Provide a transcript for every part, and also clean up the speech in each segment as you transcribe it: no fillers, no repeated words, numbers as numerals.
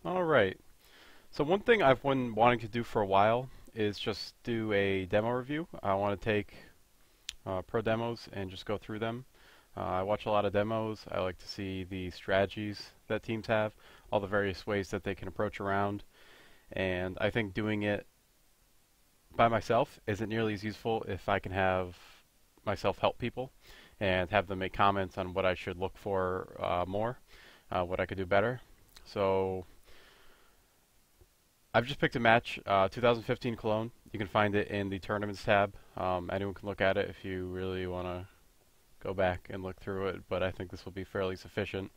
Alright, so one thing I've been wanting to do for a while is just do a demo review. I want to take pro demos and just go through them. I watch a lot of demos. I like to see the strategies that teams have, all the various ways that they can approach around, and I think doing it by myself isn't nearly as useful if I can have myself help people and have them make comments on what I should look for more, what I could do better. So I've just picked a match, 2015 Cologne. You can find it in the Tournaments tab. Anyone can look at it if you really want to go back and look through it, but I think this will be fairly sufficient.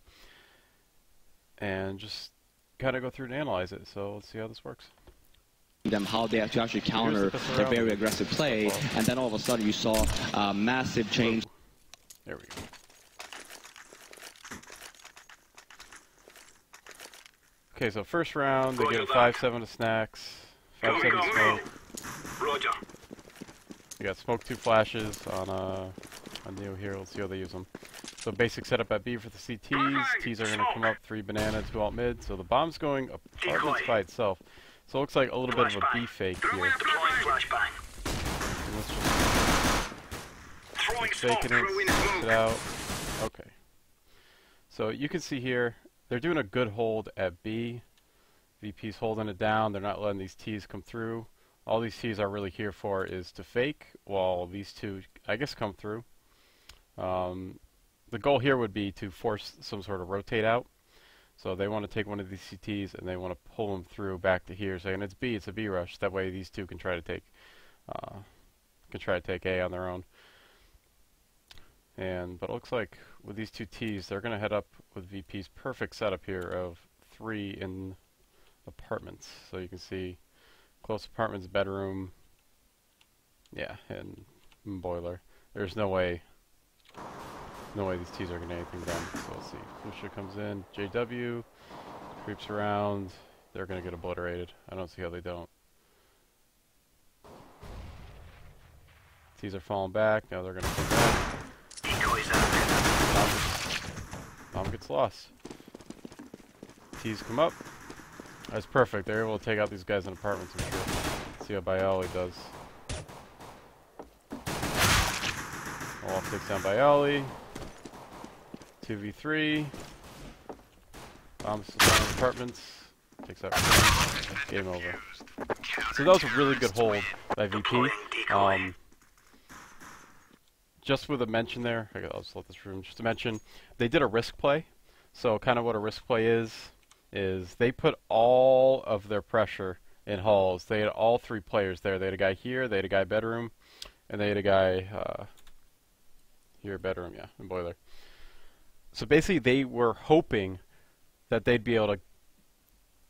And just kind of go through and analyze it. So let's see how this works. Them how they have to actually counter their very aggressive play, and then all of a sudden you saw a massive change. There we go. Okay, so first round, they get 5-7 to snacks, 5-7 smoke. Roger. You got smoke 2 flashes on Neo here. Let's see how they use them. So basic setup at B for the CTs. T's are going to come up, 3 banana, 2 alt mid. So the bomb's going apartments by itself. So it looks like a little bit of a B fake here. Let's just faking it, switch it out. Okay. So you can see here, they're doing a good hold at B. VP's holding it down. They're not letting these T's come through. All these T's are really here for is to fake, while these two, I guess, come through. The goal here would be to force some sort of rotate out. So they want to take one of these CTs and they want to pull them through back to here, saying it's B, it's a B rush. That way these two can try to take A on their own. But it looks like with these two T's, they're going to head up with VP's perfect setup here of 3 in apartments. So you can see close apartments, bedroom, yeah, and boiler. There's no way these T's are going to get anything done. So let's see. Fusha comes in, JW creeps around. They're going to get obliterated. I don't see how they don't. T's are falling back. Now they're going to come back. Bomb gets lost. T's come up. That's perfect. They're able to take out these guys in apartments, I'm sure. Let's see how Bialy does. Olaf takes down Bialy. 2v3. Bombs down in apartments. Takes out. Game over. So that was a really good hold by VP. Just with a mention there, I'll just let this room just to mention, they did a risk play. So kind of what a risk play is they put all of their pressure in halls. They had all 3 players there. They had a guy here, they had a guy bedroom, and they had a guy here, bedroom, yeah, and boiler. So basically they were hoping that they'd be able to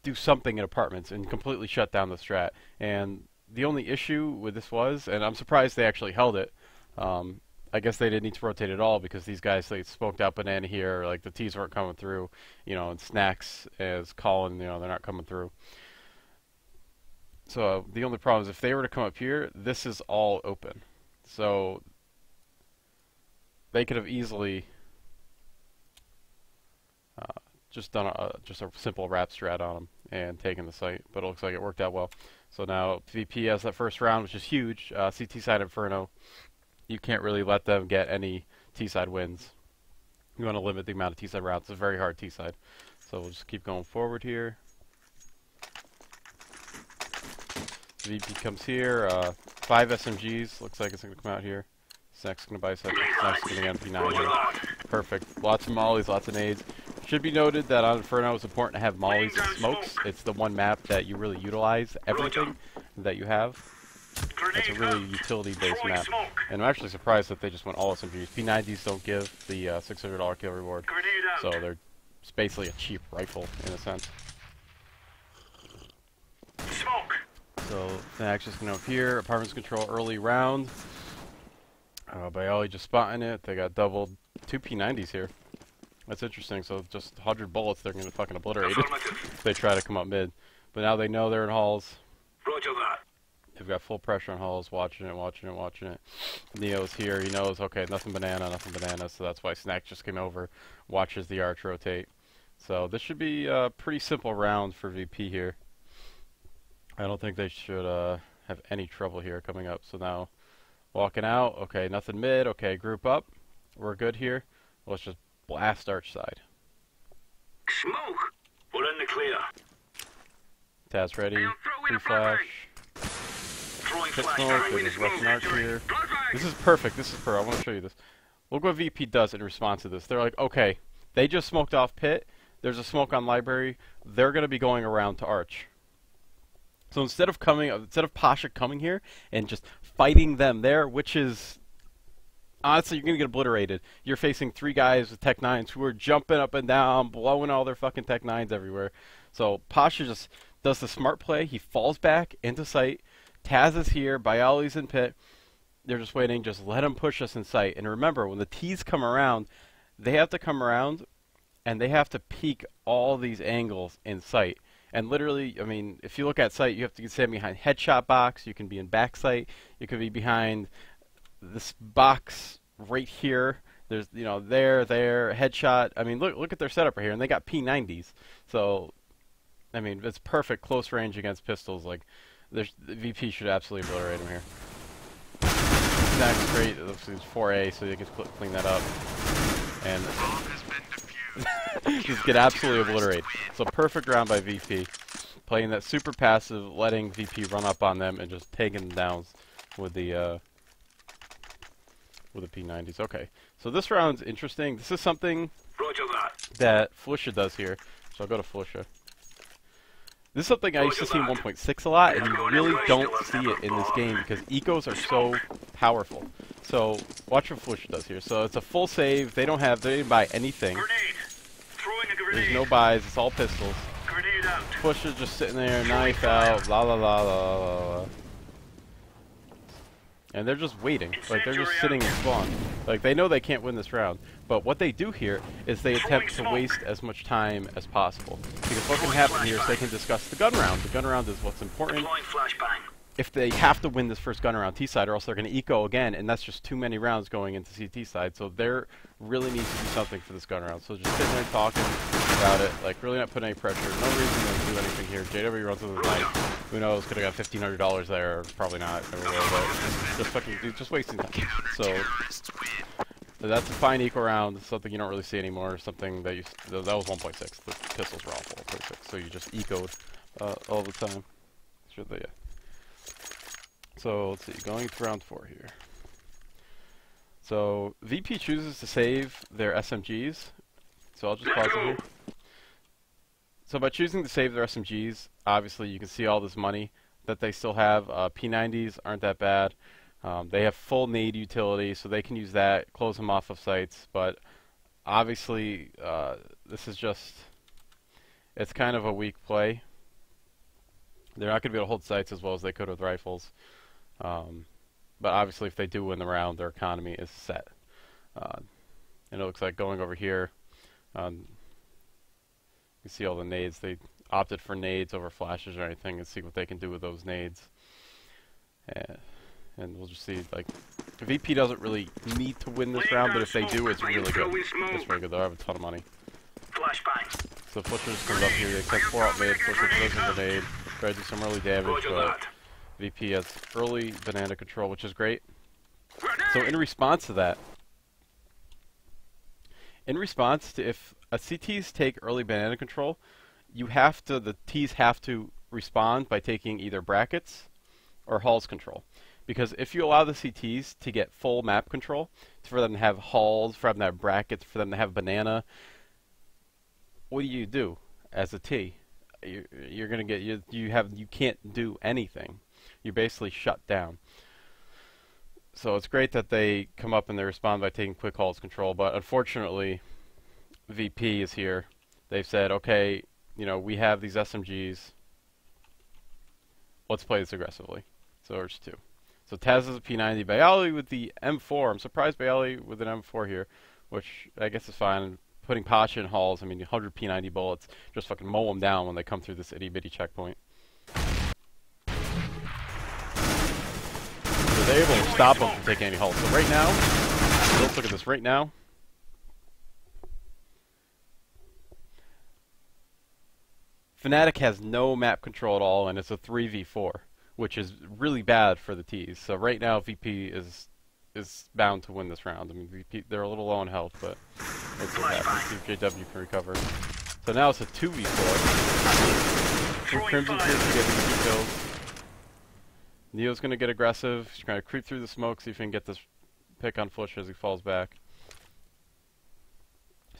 do something in apartments and completely shut down the strat. And the only issue with this was, and I'm surprised they actually held it, I guess they didn't need to rotate at all because these guys, they smoked out banana here, like the T's weren't coming through, and snacks as Colin, they're not coming through. So the only problem is if they were to come up here, this is all open. So they could have easily just done just a simple wrap strat on them and taken the site, but it looks like it worked out well. So now VP has that first round, which is huge. CT side Inferno, you can't really let them get any T-side wins. You want to limit the amount of T-side rounds. It's a very hard T-side. So we'll just keep going forward here. VP comes here. 5 SMGs. Looks like it's going to come out here. Snack's going to bisect. Snack's going to get MP9 here. Perfect. Lots of mollies, lots of nades. Should be noted that on Inferno it's important to have mollies and smokes. It's the one map that you really utilize everything that you have. It's a really utility-based map, and I'm actually surprised that they just went all SMGs. P90s don't give the $600 kill reward, so they're basically a cheap rifle in a sense. So Fnatic's just going to appear. Apartments control early round. Bialy just spotting it. They got doubled 2 P90s here. That's interesting. So just 100 bullets, they're going to fucking obliterate it if they try to come up mid. But now they know they're in halls. Roger that. They've got full pressure on halls, watching it. Neo's here, he knows, okay, nothing banana, so that's why Snack just came over, watches the arch rotate. So this should be a pretty simple round for VP here. I don't think they should have any trouble here coming up. So now walking out. Okay, nothing mid. Okay, group up. We're good here. Let's just blast arch side. Smoke! We're in the clear. Taz ready. Pre-flash. Pit smoke. There's Russian arch here. This is perfect. This is perfect. I want to show you this. Look what VP does in response to this. They're like, okay, they just smoked off pit. There's a smoke on library. They're going to be going around to arch. So instead of Pasha coming here and just fighting them there, which is honestly, you're going to get obliterated. You're facing 3 guys with Tech 9s who are jumping up and down, blowing all their fucking Tech 9s everywhere. So Pasha just does the smart play. He falls back into sight. Taz is here. Bialy's in pit. They're just waiting. Just let them push us in sight. And remember, when the T's come around, they have to come around and they have to peek all these angles in sight. And literally, I mean, if you look at sight, you have to stand behind headshot box. You can be in back sight. You could be behind this box right here. There's, you know, there, headshot. I mean, look at their setup right here, and they got P90s. So, I mean, it's perfect close range against pistols. Like, the VP should absolutely obliterate him here. Next, great. It looks like it's 4A, so you can clean that up. And just get absolutely obliterated. So perfect round by VP. Playing that super passive, letting VP run up on them and just taking them down with the P90s. Okay, so this round's interesting. This is something that Flusha does here. So I'll go to Flusha. This is something I used to see in 1.6 a lot, and you really don't see it in this game because ecos are so powerful. So watch what Flusha does here. So it's a full save. They didn't buy anything. There's no buys. It's all pistols. Flusha's just sitting there, knife out, la la la la la la. And they're just waiting. Like, they're just sitting in spawn. Like, they know they can't win this round. But what they do here is they attempt to waste as much time as possible. Because what can happen here is they can discuss the gun round. The gun round is what's important. If they have to win this first gun around T side, or else they're going to eco again, and that's just too many rounds going into CT side. So there really needs to be something for this gun round. So just sitting there talking about it, like really not putting any pressure. No reason to do anything here. JW runs with his knife. Who knows? Could have got $1,500 there. Probably not. Never will, but just fucking, dude, just wasting time. So that's a fine eco round. Something you don't really see anymore. Something that that was 1.6. The pistols were all 1.6. So you just ecoed all the time. Should they? So let's see, going to round 4 here. So VP chooses to save their SMGs. So I'll just pause it here. So by choosing to save their SMGs, obviously you can see all this money that they still have. P90s aren't that bad. They have full nade utility, so they can use that, close them off of sites. But obviously, this is just, it's kind of a weak play. They're not going to be able to hold sites as well as they could with rifles. But obviously if they do win the round, their economy is set. And it looks like going over here, you can see all the nades. They opted for nades over flashes or anything, and see what they can do with those nades. And we'll just see, like, VP doesn't really need to win this round, but if they do, it's really good. It's really good. They'll have a ton of money. So Flusha just comes up here, they take 4 out mid, Flusha throws a grenade, try to do some early damage, but VP has early banana control, which is great. So in response to that, if a CTs take early banana control, the Ts have to respond by taking either brackets or halls control. Because if you allow the CTs to get full map control, for them to have halls, for them to have brackets, for them to have banana, what do you do as a T? You're gonna get you can't do anything. You're basically shut down. So it's great that they come up and they respond by taking quick halls control, but unfortunately VP is here. They've said, okay, you know, we have these SMGs. Let's play this aggressively. So there's 2. So Taz is a P90, Bialy with the M4. I'm surprised Bialy with an M4 here, which I guess is fine. Putting Pasha in halls, I mean, 100 P90 bullets, just fucking mow them down when they come through this itty-bitty checkpoint. So they're able to stop them from taking any halls. So right now, let's look at this right now. Fnatic has no map control at all, and it's a 3v4, which is really bad for the T's. So right now, VP is bound to win this round. I mean, VP, they're a little low on health, but it's what happens. See if JW can recover. So now it's a 2v4. Crimson's here to get these 2 kills. Neo's going to get aggressive. He's trying to creep through the smoke, see if he can get this pick on Flush as he falls back.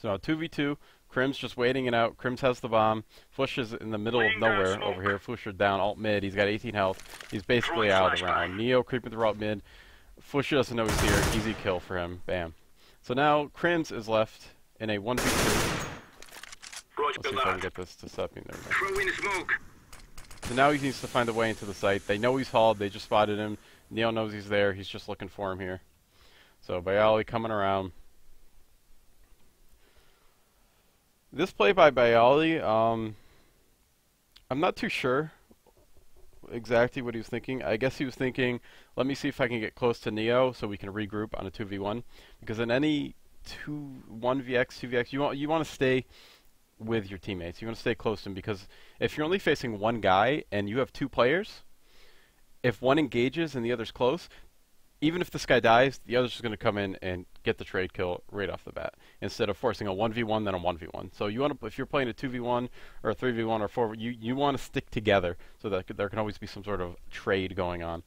So now 2v2. Crim's just waiting it out. Crims has the bomb. Flush is in the middle of nowhere over here. Flusher down, alt mid. He's got 18 health. He's basically out of the round. Neo creeping through alt mid. Flusher doesn't know he's here. Easy kill for him. Bam. So now Crims is left in a 1v2. Let's see if I can get this to stop me. There we go. So now he needs to find a way into the site. They know he's hauled. They just spotted him. Neo knows he's there. He's just looking for him here. So Bayali coming around. This play by Bayali, I'm not too sure exactly what he was thinking. I guess he was thinking, let me see if I can get close to Neo so we can regroup on a 2v1. Because in any 1vx, 2vx, you want to stay with your teammates. You want to stay close to them, because if you're only facing one guy and you have 2 players, if one engages and the other's close, even if this guy dies, the other's just going to come in and get the trade kill right off the bat, instead of forcing a 1v1 then a 1v1. So you want to, if you're playing a 2v1 or a 3v1 or 4, you want to stick together so that there can always be some sort of trade going on.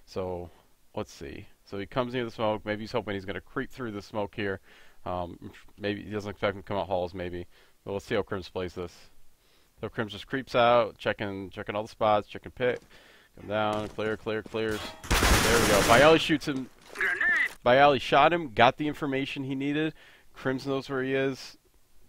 So let's see. So he comes near the smoke. Maybe he's hoping he's going to creep through the smoke here. Maybe he doesn't expect him to come out halls. Maybe. But let's see how Crims plays this. So Crims just creeps out, checking all the spots, checking pit. Come down, clears. There we go. Bayali shoots him. Bayali shot him, got the information he needed. Crims knows where he is,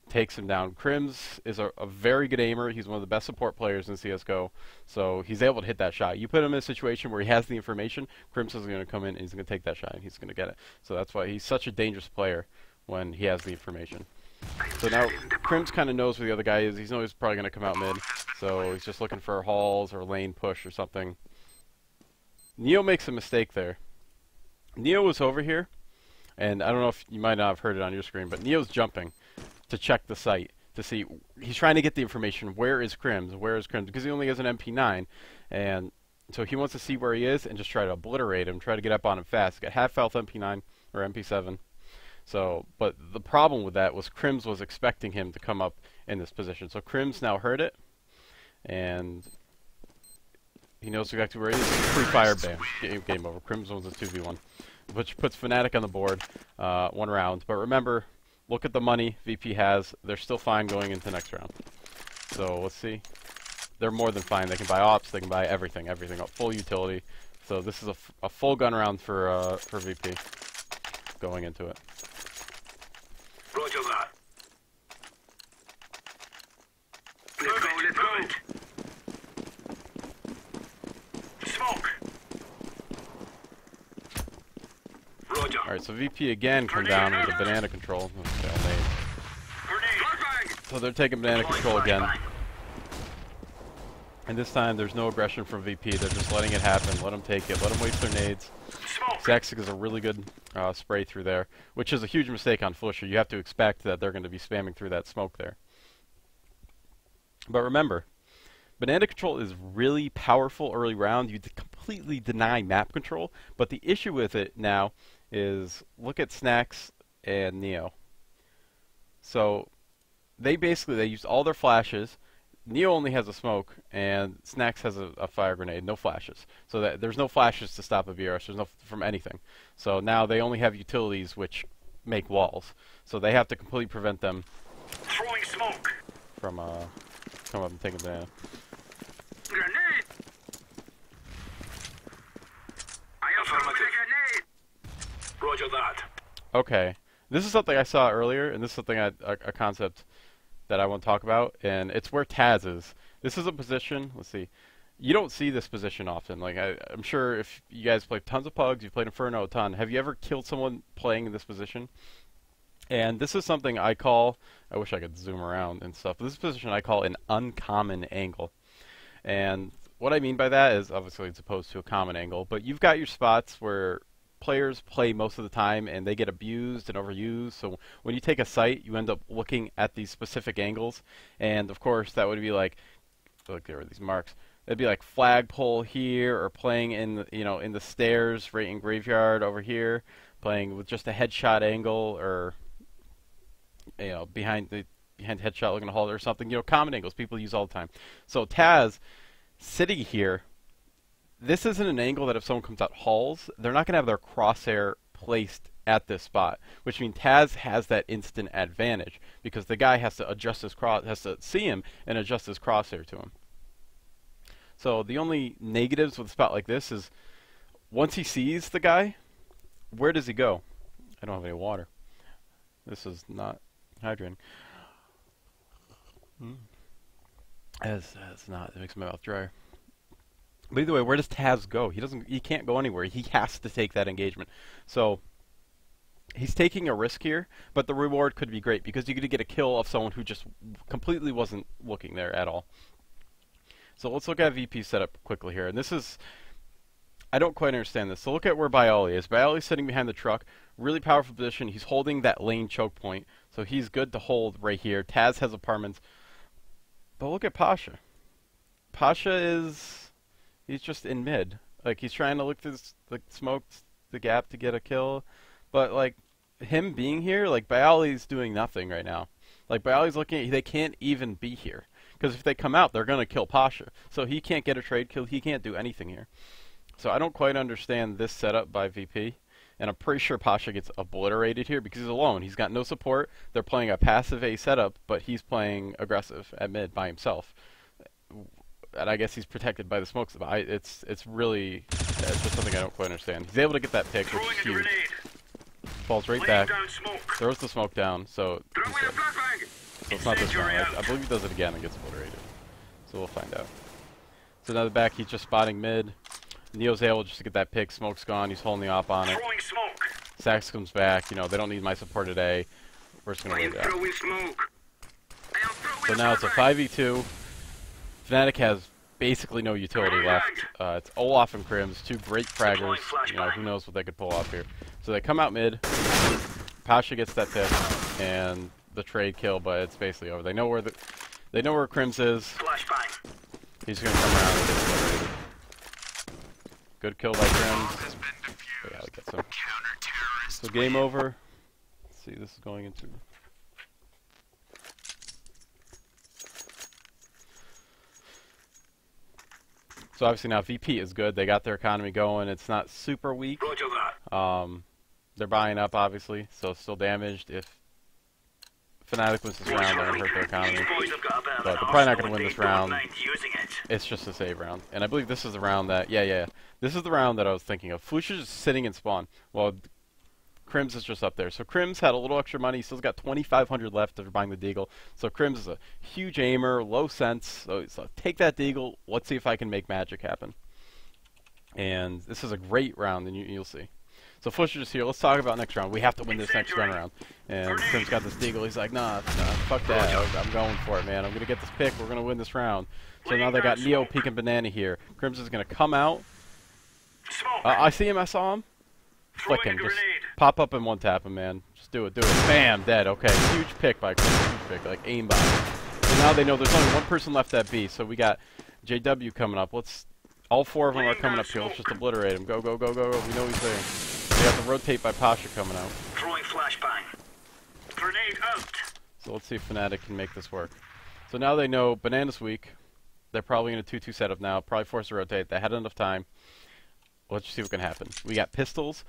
takes him down. Crims is a very good aimer. He's one of the best support players in CSGO, so he's able to hit that shot. You put him in a situation where he has the information, Crims is going to come in and he's going to take that shot and he's going to get it. So that's why he's such a dangerous player when he has the information. So now Crims kind of knows where the other guy is. He knows he's probably going to come out mid, so he's just looking for halls or lane push or something. Neo makes a mistake there. Neo was over here, and I don't know if you might not have heard it on your screen, but Neo's jumping to check the site to see. He's trying to get the information. Where is Crims? Where is Crims? Because he only has an MP9, and so he wants to see where he is and just try to obliterate him, try to get up on him fast. He's got half health MP9 or MP7. So, but the problem with that was Crims was expecting him to come up in this position. So Crims now heard it, and he knows exactly where he is. Free fire, bam, game over. Crims wins a 2v1, which puts Fnatic on the board, 1 round. But remember, look at the money VP has. They're still fine going into next round. So let's see. They're more than fine. They can buy ops. They can buy everything, full utility. So this is a full gun round for VP going into it. Roger that. Let's go. Smoke. Roger. Alright, so VP again come down with the banana control. So they're taking banana control again. And this time there's no aggression from VP. They're just letting it happen. Let them take it. Let them waste their nades. Zaxig is a really good spray through there, which is a huge mistake on Flusher. You have to expect that they're going to be spamming through that smoke there. But remember, banana control is really powerful early round. You completely deny map control, but the issue with it now is, look at Snacks and Neo. So they used all their flashes. Neo only has a smoke, and Snacks has a fire grenade, no flashes. So that there's no flashes to stop a VRS. There's no from anything. So now they only have utilities which make walls. So they have to completely prevent them Throwing smoke. from come up and taking banana. Grenade. I am throwing a grenade. Roger that. Okay, this is something I saw earlier, and this is something a concept that I want to talk about, and it's where Taz is. This is a position, let's see, you don't see this position often. Like, I'm sure if you guys play tons of pugs, you've played Inferno a ton, have you ever killed someone playing in this position? And this is something I call, I wish I could zoom around and stuff, but this position I call an uncommon angle. And what I mean by that is, obviously it's opposed to a common angle, but you've got your spots where players play most of the time and they get abused and overused. So when you take a site, you end up looking at these specific angles, and of course that would be like Look, there were these marks. It'd be like flagpole here, or playing in the, in the stairs right in graveyard over here, playing with just a headshot angle, or behind headshot looking to hold or something. Common angles people use all the time. So Taz sitting here, this isn't an angle that if someone comes out halls, they're not going to have their crosshair placed at this spot, which means Taz has that instant advantage because the guy has to adjust has to see him and adjust his crosshair to him. So the only negatives with a spot like this is once he sees the guy, where does he go? I don't have any water. This is not hydrating. It's not. It makes my mouth dry. But either way, where does Taz go? He can't go anywhere. He has to take that engagement. So he's taking a risk here, but the reward could be great because you could get a kill of someone who just completely wasn't looking there at all. So let's look at VP setup quickly here. And this is, I don't quite understand this. So look at where Bialy is. Bialy's sitting behind the truck. Really powerful position. He's holding that lane choke point. So he's good to hold right here. Taz has apartments. But look at Pasha. Pasha he's just in mid. Like, he's trying to look to smoke the gap to get a kill. But, like, him being here, like, Bialy's doing nothing right now. Like, Bialy's looking, they can't even be here. Because if they come out, they're going to kill Pasha. So he can't get a trade kill. He can't do anything here. So I don't quite understand this setup by VP. And I'm pretty sure Pasha gets obliterated here because he's alone. He's got no support. They're playing a passive A setup, but he's playing aggressive at mid by himself. And I guess he's protected by the smokes. It's just something I don't quite understand. He's able to get that pick, which is huge. Falls right back. Throws the smoke down, so it's not this round. I believe he does it again and gets obliterated. So we'll find out. So now the back, he's just spotting mid. Neo's able just to get that pick. Smoke's gone. He's holding the op on it. Sax comes back. They don't need my support today. We're just going to wait out. So now it's a 5v2. Fnatic has basically no utility left. It's Olaf and Crims, two great fraggers. Who knows what they could pull off here. So they come out mid. Pasha gets that pick and the trade kill, but it's basically over. They know where Crims is. He's going to come around and get obliterated. Good kill by Crims. Yeah, we get some. So game over. Let's see, this is going into. So obviously now VP is good. They got their economy going. It's not super weak. They're buying up, obviously, so it's still damaged. If Fnatic wins this round, they're going to hurt their economy. But they're probably not going to win this round. It's just a save round. And I believe this is the round that... Yeah. This is the round that I was thinking of. Flush is just sitting in spawn. Well, Crims is just up there. So Crims had a little extra money. He still's got 2,500 left after buying the Deagle. So Crims is a huge aimer, low sense. So take that Deagle. Let's see if I can make magic happen. And this is a great round, and you'll see. So Flush is just here. Let's talk about next round. We have to win this next run around. And Crims got this Deagle. He's like, nah, fuck that. I'm going for it, man. I'm going to get this pick. We're going to win this round. So now they got Neo peeking Banana here. Crims is going to come out. I see him. I saw him. Flick him. Just pop up and one tap him, man. Just do it. Bam, dead. Okay, huge pick by Crims. Huge pick, like aimbot. So now they know there's only one person left at B. So we got JW coming up. All four of them are coming up here. Let's just obliterate him. Go. We know he's there. We got the rotate by Pasha coming out. Throwing flashbang. Grenade out. So let's see if Fnatic can make this work. So now they know Banana's weak. They're probably in a 2-2 setup now. Probably forced to rotate. They had enough time. Let's just see what can happen. We got pistols.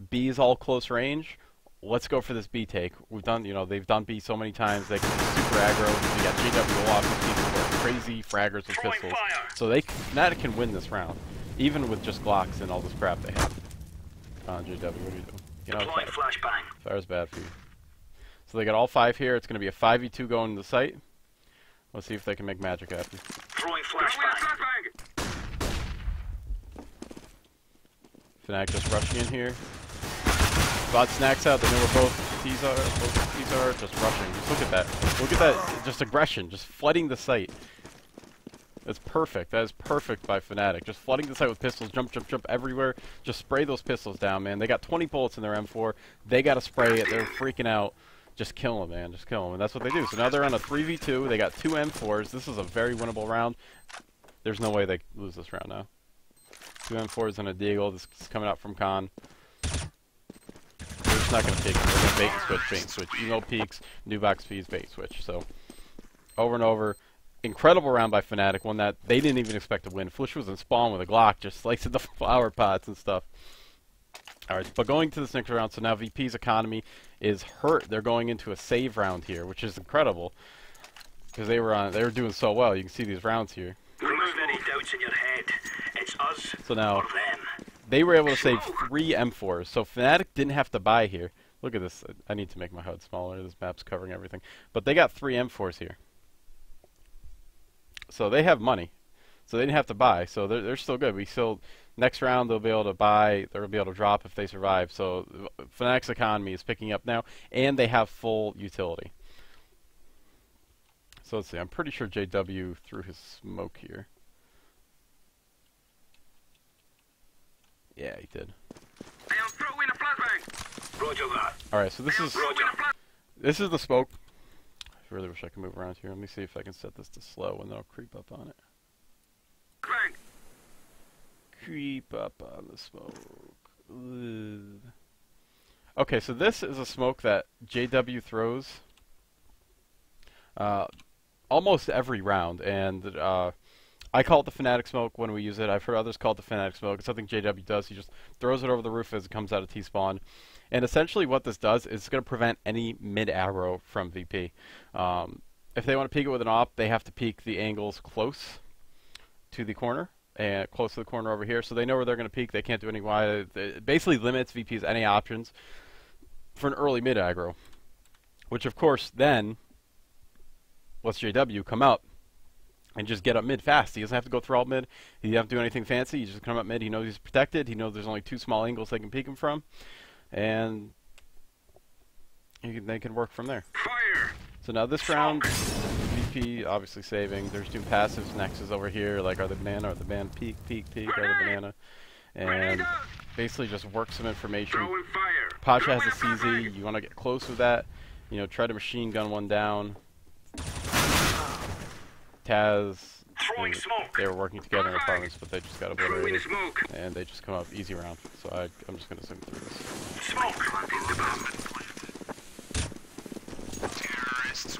B is all close range. Let's go for this B take. We've done, they've done B so many times. They can be super aggro. We got JW off. People who are crazy fraggers with pistols. So Fnatic can win this round, even with just Glocks and all this crap they have. JW, what are you doing? Fire's bad for you. So they got all five here. It's going to be a 5v2 going to the site. Let's see if they can make magic happen. Throwing flashbang. Fnatic just rushing in here. Bot snacks out. They know where both these are. Just rushing. Just look at that. Look at that. Just aggression. Just flooding the site. That's perfect. That is perfect by Fnatic. Just flooding the site with pistols. Jump everywhere. Just spray those pistols down, man. They got 20 bullets in their M4. They got to spray it. They're freaking out. just kill them, man. Just kill them. And that's what they do. So now they're on a 3v2. They got 2 M4s. This is a very winnable round. There's no way they lose this round now. 2 M4s and a Deagle. This is coming out from Con. They're just not going to take it. They're going to bait and switch. Emo peaks, new box speeds, bait and switch. So, over and over. Incredible round by Fnatic. One that they didn't even expect to win. Flish was in spawn with a Glock, just slicing the flower pots and stuff. Alright, but going to this next round, so now VP's economy is hurt. They're going into a save round here, which is incredible. Because they were doing so well. You can see these rounds here. Remove any doubts in your head. It's us So now, or them. they were able to save 3 M4s. So Fnatic didn't have to buy here. Look at this. I need to make my HUD smaller. This map's covering everything. But they got 3 M4s here. So they have money. So they didn't have to buy. So they're still good. We still, next round they'll be able to buy. They'll be able to drop if they survive. So Fnatic's economy is picking up now, and they have full utility. So let's see. I'm pretty sure JW threw his smoke here. Yeah, he did. I'll throw in a flashbang. Roger that. All right. So this is Roger. the smoke. I really wish I could move around here. Let me see if I can set this to slow, and then I'll creep up on it. Bang. Creep up on the smoke. Ugh. Okay, so this is a smoke that JW throws almost every round, and I call it the Fnatic smoke when we use it. I've heard others call it the Fnatic smoke. It's something JW does. He just throws it over the roof as it comes out of T-spawn. And essentially what this does is it's going to prevent any mid-aggro from VP. If they want to peek it with an op, they have to peek the angles close to the corner, and close to the corner over here, so they know where they're going to peek. They can't do any wide. It basically limits VP's any options for an early mid-aggro, which of course then lets JW come up and just get up mid fast. He doesn't have to go through all mid. He doesn't have to do anything fancy. He just come up mid. He knows he's protected. He knows there's only 2 small angles they can peek him from. And they can work from there. Fire. So now this round, VP obviously saving. There's 2 passives. Nexus over here, like are the banana, peek, are the banana. And basically just work some information. Throwing fire. Pasha has a CZ. You want to get close with that. You know, try to machine gun one down. Taz, Throwing smoke. they were working together in apartments, but they just got obliterated. Smoke. And they just come up easy round. So I'm just going to zoom through this. Smoke. Planting the bomb. Terrorists.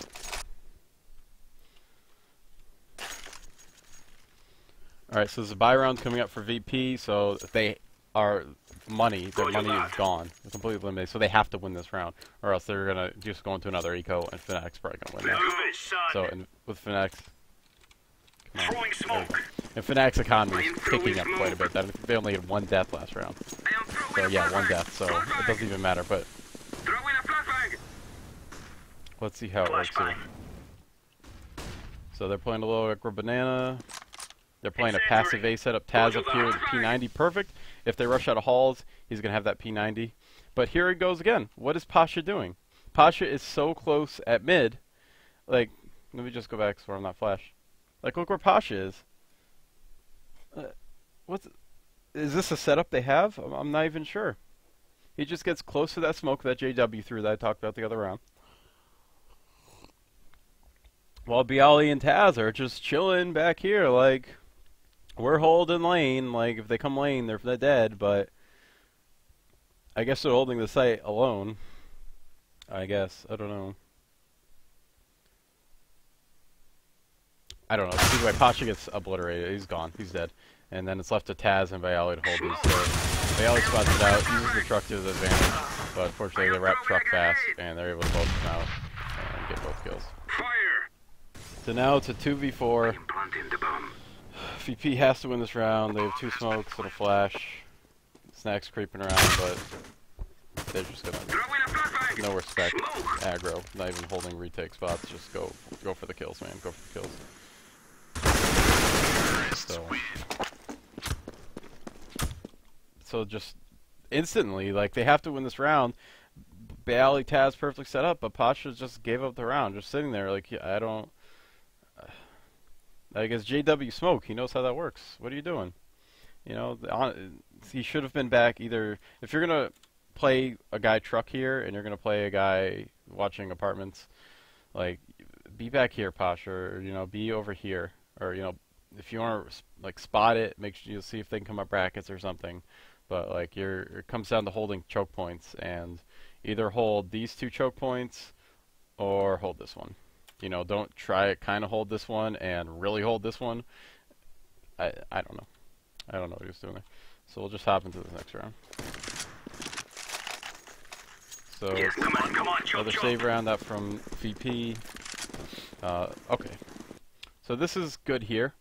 Alright, so there's a buy round coming up for VP, so they are money. Their money is gone. They're completely eliminated, so they have to win this round, or else they're going to just go into another eco, and Fnatic's probably going to win that. So, and with Fnatic, Throwing smoke. and Fnatic's economy is picking up quite a bit. They only had 1 death last round. So yeah, 1 death, so it doesn't even matter, but Throwing a flashbang. let's see how it works here. So they're playing a little Echo Banana. They're playing a passive A setup. Taz up here with P90, perfect. If they rush out of halls, he's going to have that P90. But here it goes again. What is Pasha doing? Pasha is so close at mid. Like, let me just go back so I'm not flash. Like, look where Pasha is. Is this a setup they have? I'm not even sure. He just gets close to that smoke that JW threw that I talked about the other round. While Bialy and Taz are just chilling back here, like, we're holding lane. Like, if they come lane, they're dead, but I guess they're holding the site alone. I guess. I don't know. I don't know. Either way, Pasha gets obliterated. He's gone. He's dead. And then it's left to Taz and Bialy to hold these. So Bialy spots it out, uses the truck to his advantage, but unfortunately they wrap truck fast, and they're able to both come out and get both kills. Fire. So now it's a 2v4. Planting the bomb. VP has to win this round. They have 2 smokes, little flash. Snacks creeping around, but they're just gonna Throwing a flashbang. no respect, aggro, not even holding retake spots. Just go for the kills, man. Go for the kills. So just instantly, like, they have to win this round. Bialy, Taz perfectly set up, but Pasha just gave up the round, just sitting there. Like, I don't. I guess JW smoke. He knows how that works. What are you doing? You know, he should have been back either. If you're gonna play a guy truck here and you're gonna play a guy watching apartments, like, be back here, Pasha, or, you know, be over here, or, you know, if you want to, like, spot it, make sure you'll see if they can come up brackets or something. But, like, it comes down to holding choke points, and either hold these 2 choke points or hold this one. You know, don't try it, kind of hold this one and really hold this one. I don't know. I don't know what he was doing there. So we'll just hop into the next round. So, Yes, come on, another save round up from VP. Okay. So this is good here.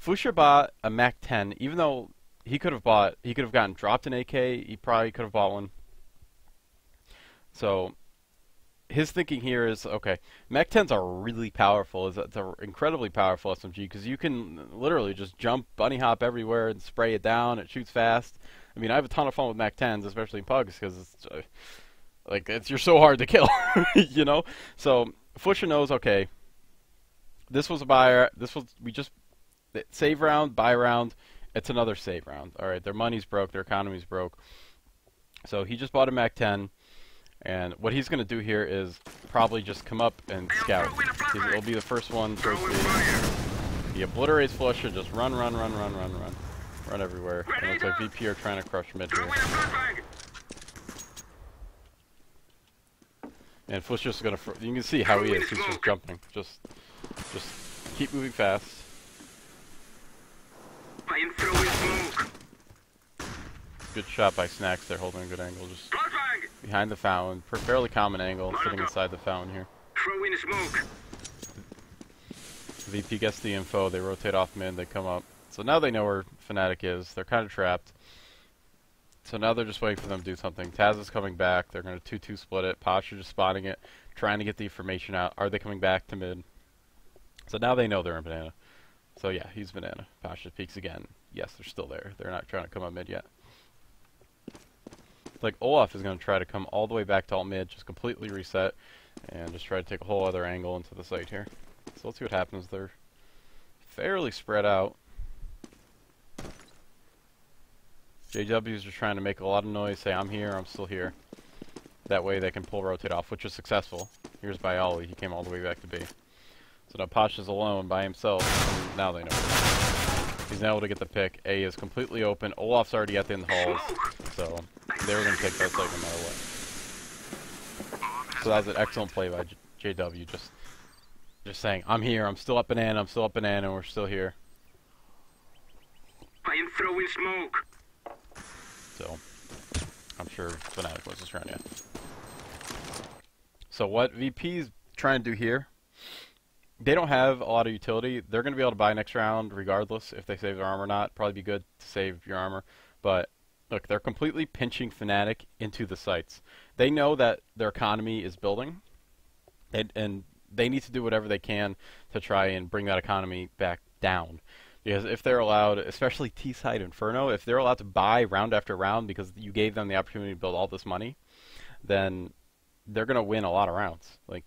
Fusha bought a Mac 10, even though he could have gotten dropped an AK, he probably could have bought one. So, his thinking here is, okay, Mac 10s are really powerful. It's an incredibly powerful SMG, because you can literally just jump, bunny hop everywhere and spray it down. It shoots fast. I mean, I have a ton of fun with Mac 10s, especially in pugs, because it's, you're so hard to kill, you know? So, Fusha knows, okay, this was a buy, save round, buy round, it's another save round. Alright, their money's broke, their economy's broke. So he just bought a Mac 10, and what he's going to do here is probably just come up and scout. It'll be the first one, he obliterates Flusher, just run everywhere. And it looks like VP are trying to crush mid here. And Flusher's going to, you can see how he is, he's just jumping. Just keep moving fast. Good shot by Snacks there, holding a good angle, just behind the fountain. Fairly common angle, sitting inside the fountain here. VP gets the info, they rotate off mid, they come up. So now they know where Fnatic is, they're kind of trapped. So now they're just waiting for them to do something. Taz is coming back, they're going to 2-2 split it. Pasha just spotting it, trying to get the information out. Are they coming back to mid? So now they know they're in banana. So yeah, he's banana. Pasha peeks again. Yes, they're still there. They're not trying to come up mid yet. Like, Olaf is going to try to come all the way back to alt mid, just completely reset, and just try to take a whole other angle into the site here. So let's see what happens. They're fairly spread out. JWs are trying to make a lot of noise, say, I'm here, I'm still here. That way they can pull rotate off, which is successful. Here's Bialy, he came all the way back to B. So now Pasha's alone by himself, and now they know. He's now able to get the pick. A is completely open. Olaf's already at the end of the halls, so they were going to take that site no matter what. So that was an excellent play by JW, just saying, I'm here, I'm still up banana, and we're still here. I am throwing smoke. So, I'm sure Fnatic was this round, yeah. So what VP's trying to do here, they don't have a lot of utility. They're going to be able to buy next round regardless if they save their armor or not. Probably be good to save your armor. But, look, they're completely pinching Fnatic into the sites. They know that their economy is building, and they need to do whatever they can to try and bring that economy back down. Because if they're allowed, especially T-Side Inferno, if they're allowed to buy round after round because you gave them the opportunity to build all this money, then they're going to win a lot of rounds. Like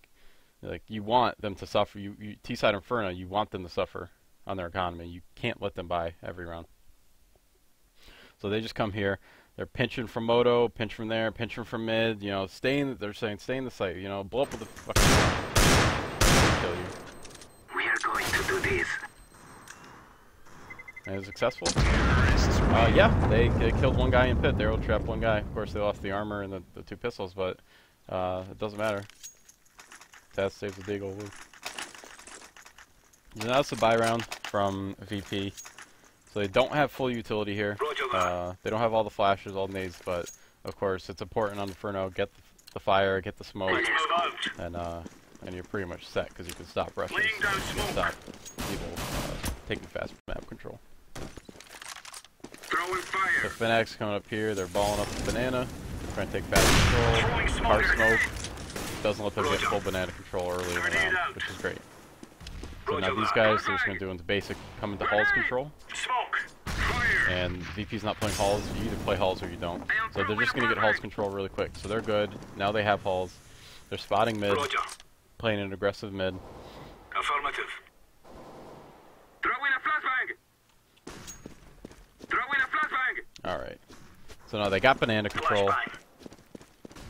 you want them to suffer. T-Side Inferno, you want them to suffer on their economy. You can't let them buy every round. So they just come here. They're pinching from Moto, pinch from there, pinching from mid. You know, they're saying stay in the site. You know, blow up with the fucking kill you. We are going to do this. And it was successful? Yeah, they killed one guy in pit. They were trapped one guy. Of course, they lost the armor and the 2 pistols, but it doesn't matter. Taz saves the Deagle. So now it's a buy round from VP. So they don't have full utility here. They don't have all the flashes, all the nades, but of course it's important on Inferno. Get the fire, get the smoke, and you're pretty much set because you can stop rushes, stop people taking fast map control. So Fnatic's coming up here, they're balling up the banana, trying to take fast control, hard smoke, doesn't let them get full banana control early in the round, which is great. So now these guys, they're just going to do into basic, come into halls control, and VP's not playing halls, you either play halls or you don't. So they're just going to get halls control really quick, so they're good, now they have halls, they're spotting mid, playing an aggressive mid. Affirmative. Throw in a flashbang. Alright. So now they got banana control.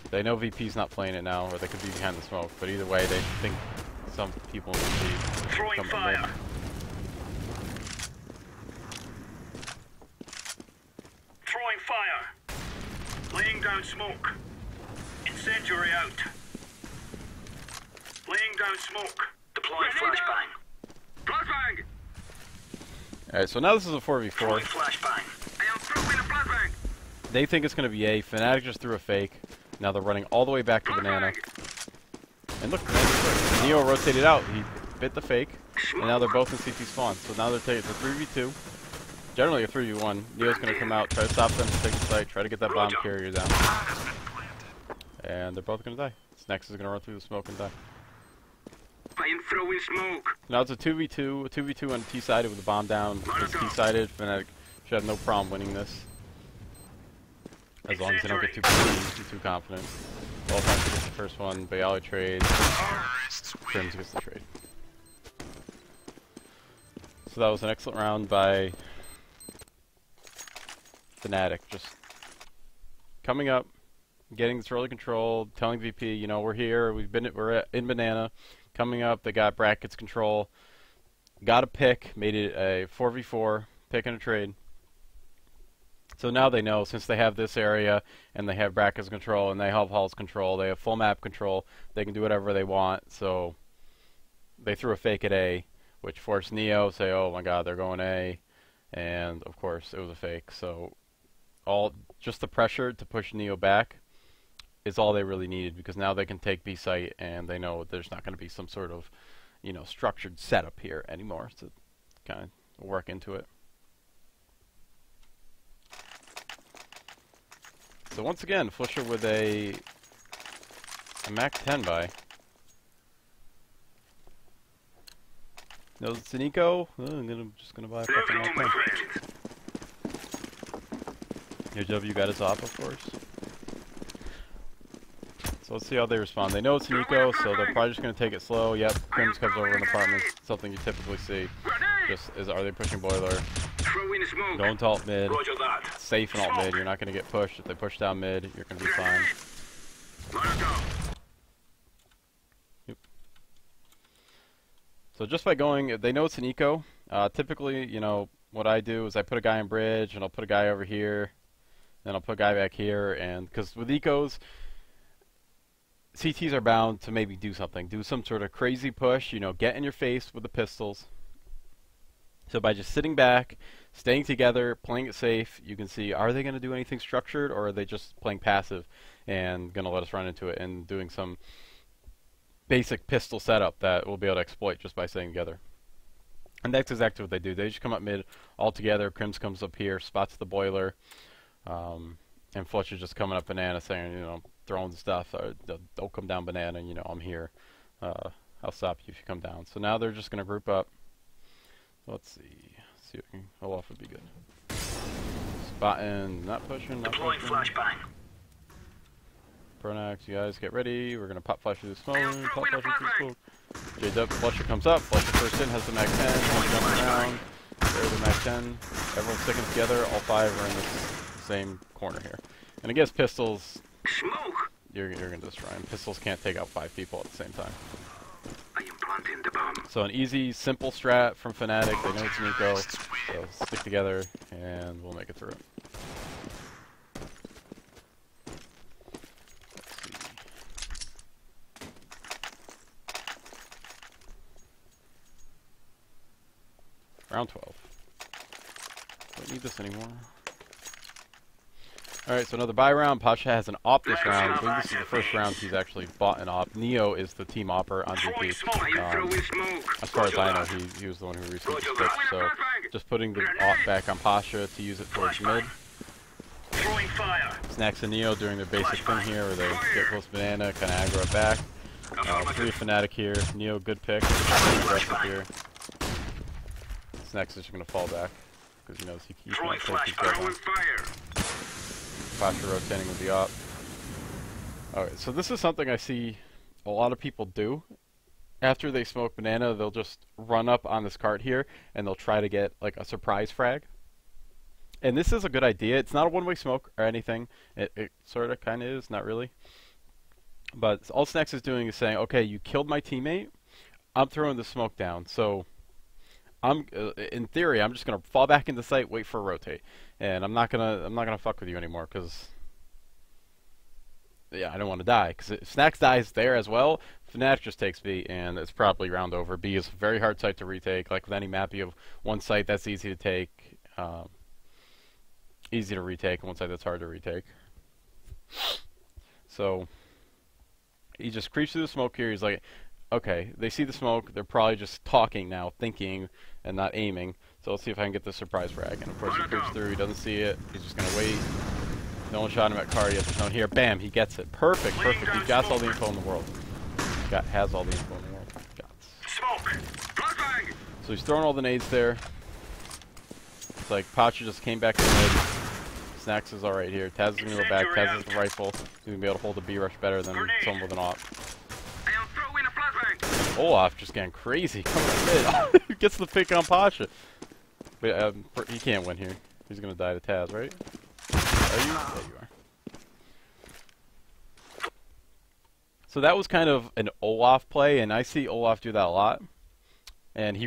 They know VP's not playing it now, or they could be behind the smoke, but either way, they think some people in VP Throwing come fire. mid. Throwing fire. Laying down smoke. Incendiary out. Laying down smoke. Deploying flashbang. Flashbang. Alright, so now this is a 4v4. Throwing flashbang. I am throwing a flashbang. They think it's going to be A. Fnatic just threw a fake. Now they're running all the way back to Banana. And look, Neo rotated out. He bit the fake. And now they're both in CT spawn. So now they're taking it's a 3v2. Generally a 3v1. Neo's going to come out, try to stop them from taking site, try to get that bomb carrier down. And they're both going to die. Next is going to run through the smoke and die. I am throwing smoke. Now it's a 2v2 on T-sided with the bomb down. It's T-sided. Fnatic should have no problem winning this. As long as they don't get too confident. Well, Fnatic gets the first one, Bayali trades, Crims gets the trade. So that was an excellent round by Fnatic. Just coming up, getting this early control, telling VP, you know, we're here, we're in Banana. Coming up, they got brackets control, got a pick, made it a 4v4, pick and a trade. So now they know, since they have this area, and they have brackets control, and they have halls control, they have full map control, they can do whatever they want. So they threw a fake at A, which forced Neo to say, oh my god, they're going A. And of course, it was a fake. So just the pressure to push Neo back is all they really needed, because now they can take B site, and they know there's not going to be some sort of, you know, structured setup here anymore to kind of work into it. So once again, Flusher with a Mac 10 buy. Knows it's an eco. I'm just gonna buy a fucking Mac 10. Your W got his op, of course. So let's see how they respond. They know it's an eco, so they're probably just gonna take it slow. Yep, Crims comes over in apartments. Something you typically see. Just are they pushing boiler? Don't alt mid. Safe and alt mid. You're not going to get pushed. If they push down mid, you're going to be fine. Yep. So just by going, they know it's an eco. Typically, you know, what I do is I put a guy in bridge, and I'll put a guy over here, then I'll put a guy back here, and because with ecos, CTs are bound to maybe do something, do some sort of crazy push, you know, get in your face with the pistols. So by just sitting back, staying together, playing it safe, you can see, are they going to do anything structured, or are they just playing passive and going to let us run into it and doing some basic pistol setup that we'll be able to exploit just by staying together. And that's exactly what they do. They just come up mid all together. Crims comes up here, spots the boiler, and Fletcher's just coming up Banana saying, you know, throwing stuff, don't come down Banana, you know, I'm here. I'll stop you if you come down. So now they're just going to group up. Let's see. See what Olaf would be good. Spotting, not pushing, not Deploying pushing. flashbang. Pronax, you guys get ready. We're gonna pop flash through the smoke. Pop flash through the smoke. J-Dub, Flusher comes up. Flusher first in, has the Mac 10. Jumping around. There's the Mac 10. Everyone's sticking together. All five are in the same corner here. And I guess pistols, Smoke. you're gonna destroy them. Pistols can't take out 5 people at the same time. I am planting the bomb. So an easy, simple strat from Fnatic. They know it's an eco, so stick together, and we'll make it through it. Let's see. Round 12. Don't need this anymore. Alright, so another buy round. Pasha has an op this round. I believe this is the first round he's actually bought an op. Neo is the team opper on VP. As far as I know, he was the one who recently switched. So just putting the op back on Pasha to use it towards mid. Snacks and Neo doing their basic thing here, where they get close to Banana, kind of aggro it back. 3 Fnatic here. Neo, good pick. Aggressive here. Snacks is just going to fall back, because he knows he can't take these guys on. Pasha rotating with the op. Alright, so this is something I see a lot of people do. After they smoke Banana, they'll just run up on this cart here, and they'll try to get like a surprise frag. And this is a good idea. It's not a one-way smoke or anything. It sort of kind of is, not really. But all Snacks is doing is saying, okay, you killed my teammate. I'm throwing the smoke down. So I'm, in theory, I'm just gonna fall back into site, wait for a rotate, and I'm not gonna fuck with you anymore because, yeah, I don't want to die. Because if Snacks dies there as well, Fnatic just takes B, and it's probably round over. B is a very hard site to retake. Like with any map, you have one site that's easy to take, easy to retake, and one site that's hard to retake. So he just creeps through the smoke here. He's like, okay, they see the smoke. They're probably just talking now, thinking, and not aiming. So let's see if I can get the surprise frag. And of course he creeps through. He doesn't see it. He's just gonna wait. No one shot him at card yet. There's no one here. Bam! He gets it. Perfect. Perfect. He got all the info in the world. Has all the info in the world. Smoke. So he's throwing all the nades there. It's like Pacha just came back to the mid. Snacks is alright here. Taz is gonna go back. Taz has the rifle. He's gonna be able to hold the B rush better than someone with an AWP. I am throwing a flashbang. Olaf just getting crazy. Coming to mid. He gets the pick on Pacha. But he can't win here. He's gonna die to Taz, right? Are you? There you are. So that was kind of an Olaf play, and I see Olaf do that a lot. And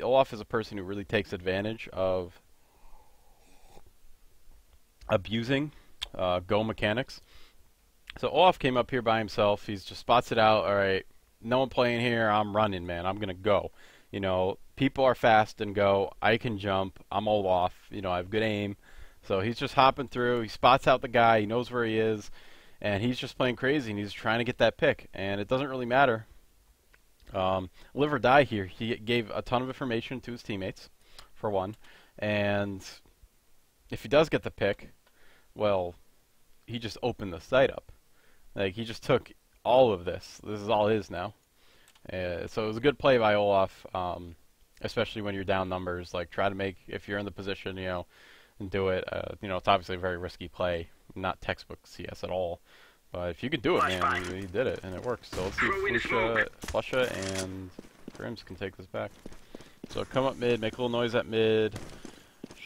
Olaf is a person who really takes advantage of abusing go mechanics. So Olaf came up here by himself. He's just spots it out. All right, no one playing here. I'm running, man. I'm gonna go. You know, people are fast and go. I can jump. I'm Olaf. You know, I have good aim. So he's just hopping through. He spots out the guy. He knows where he is. And he's just playing crazy. And he's trying to get that pick. And it doesn't really matter. Live or die here. He gave a ton of information to his teammates, for one. And if he does get the pick, well, he just opened the site up. Like, he just took all of this. This is all his now. So it was a good play by Olaf, especially when you're down numbers. Like, try to make, if you're in the position, you know, and do it. You know, it's obviously a very risky play, not textbook CS at all. But if you could do it, man, he did it, and it works. So let's see if Flusha and Grims can take this back. So come up mid, make a little noise at mid.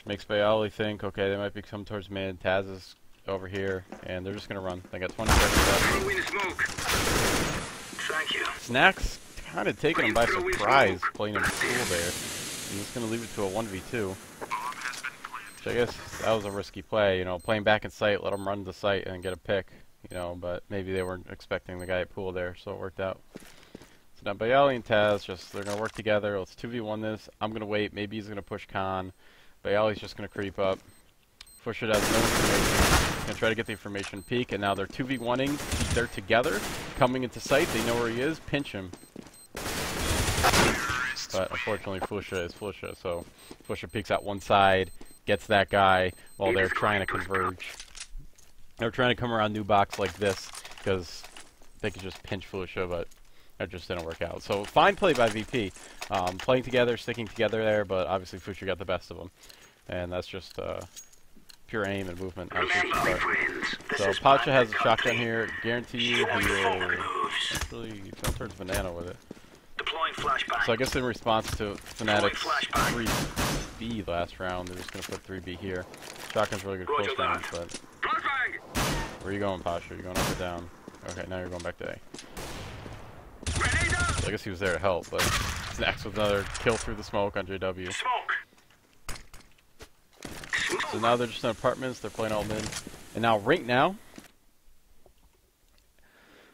Makes Bayali think, okay, they might be coming towards mid. Taz is over here, and they're just going to run. They got 20 seconds left. Thank you. Snacks kind of taking him by surprise, playing him cool there. I'm just going to leave it to a 1v2. Which I guess that was a risky play, you know, playing back in sight, let them run the site and get a pick, you know, but maybe they weren't expecting the guy at pool there, so it worked out. So now Bayali and Taz, they're going to work together. Let's 2v1 this. I'm going to wait. Maybe he's going to push Khan. Bayali's just going to creep up. Fusha has no information. He's going to try to get the information peek, and now they're 2v1ing. They're together, coming into sight. They know where he is. Pinch him. But unfortunately, Fusha is Fusha, so Fusha peeks out one side, gets that guy while they're trying to converge. They're trying to come around new box like this because they could just pinch Fusha, but that just didn't work out. So fine play by VP. Playing together, sticking together there, but obviously Fusha got the best of them. And that's just pure aim and movement on Fusha's part. So Pacha has a shotgun here. Guarantee you he will actually jump towards Banana with it. So I guess in response to Fnatic's 3B last round, they're just going to put 3B here. Shotgun's really good close range, but... Where are you going, Pasha? Are you going up or down? Okay, now you're going back to A. So I guess he was there to help, but Snacks with another kill through the smoke on JW. So now they're just in apartments, they're playing all mid. And now right now...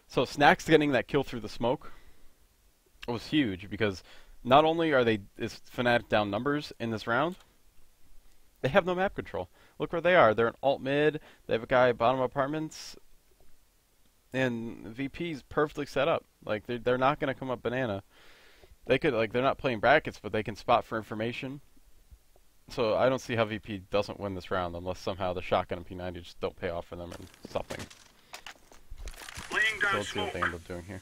So Snacks getting that kill through the smoke was huge, because not only is Fnatic down numbers in this round, they have no map control. Look where they are. They're in alt mid. They have a guy bottom apartments, and VP's perfectly set up. Like they're not going to come up banana. They could they're not playing brackets, but they can spot for information. So I don't see how VP doesn't win this round unless somehow the shotgun and P90 just don't pay off for them or something. So let's see what they end up doing here.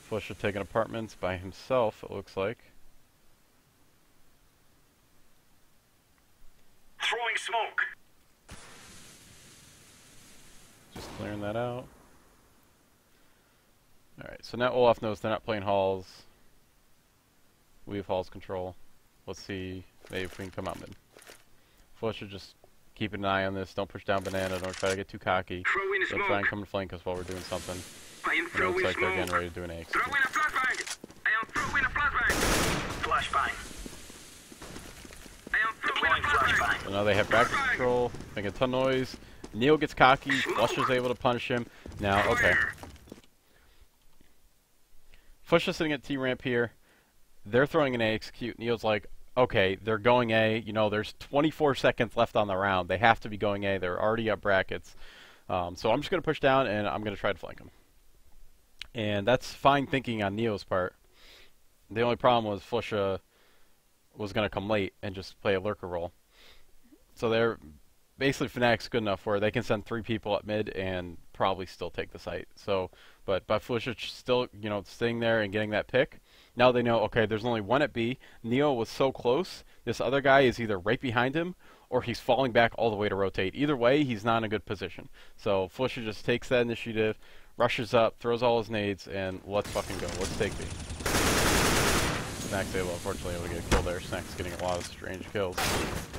Flusha taking apartments by himself, it looks like. Throwing smoke. Just clearing that out. Alright, so now Olaf knows they're not playing halls. We have halls control. Let's see maybe if we can come out mid. Flusha just keeping an eye on this. Don't push down banana. Don't try to get too cocky. Throwing a Don't smoke. try and come and flank us while we're doing something. I am And it looks throwing like they're getting smoke. ready to do an A. Throwing a flashbang. I am throwing a flashbang. Flashbang. I am throwing a flashbang. So now they have bracket control, making a ton of noise. Neil gets cocky, Flusha's able to punish him. Now, okay. Flusha's sitting at T-ramp here. They're throwing an A execute. Neil's like, okay, they're going A. You know, there's 24 seconds left on the round. They have to be going A. They're already up brackets. So I'm just going to push down, and I'm going to try to flank them. And that's fine thinking on Neil's part. The only problem was Flusha was going to come late and just play a lurker role. So they're basically Fnatic's good enough where they can send 3 people at mid and probably still take the site. So, but Flusha still, you know, staying there and getting that pick. Now they know, okay, there's only one at B. Neo was so close. This other guy is either right behind him or he's falling back all the way to rotate. Either way, he's not in a good position. So Flusha just takes that initiative, rushes up, throws all his nades, and let's fucking go. Let's take B. Snack's able, unfortunately, able to get a kill there. Snack's getting a lot of strange kills.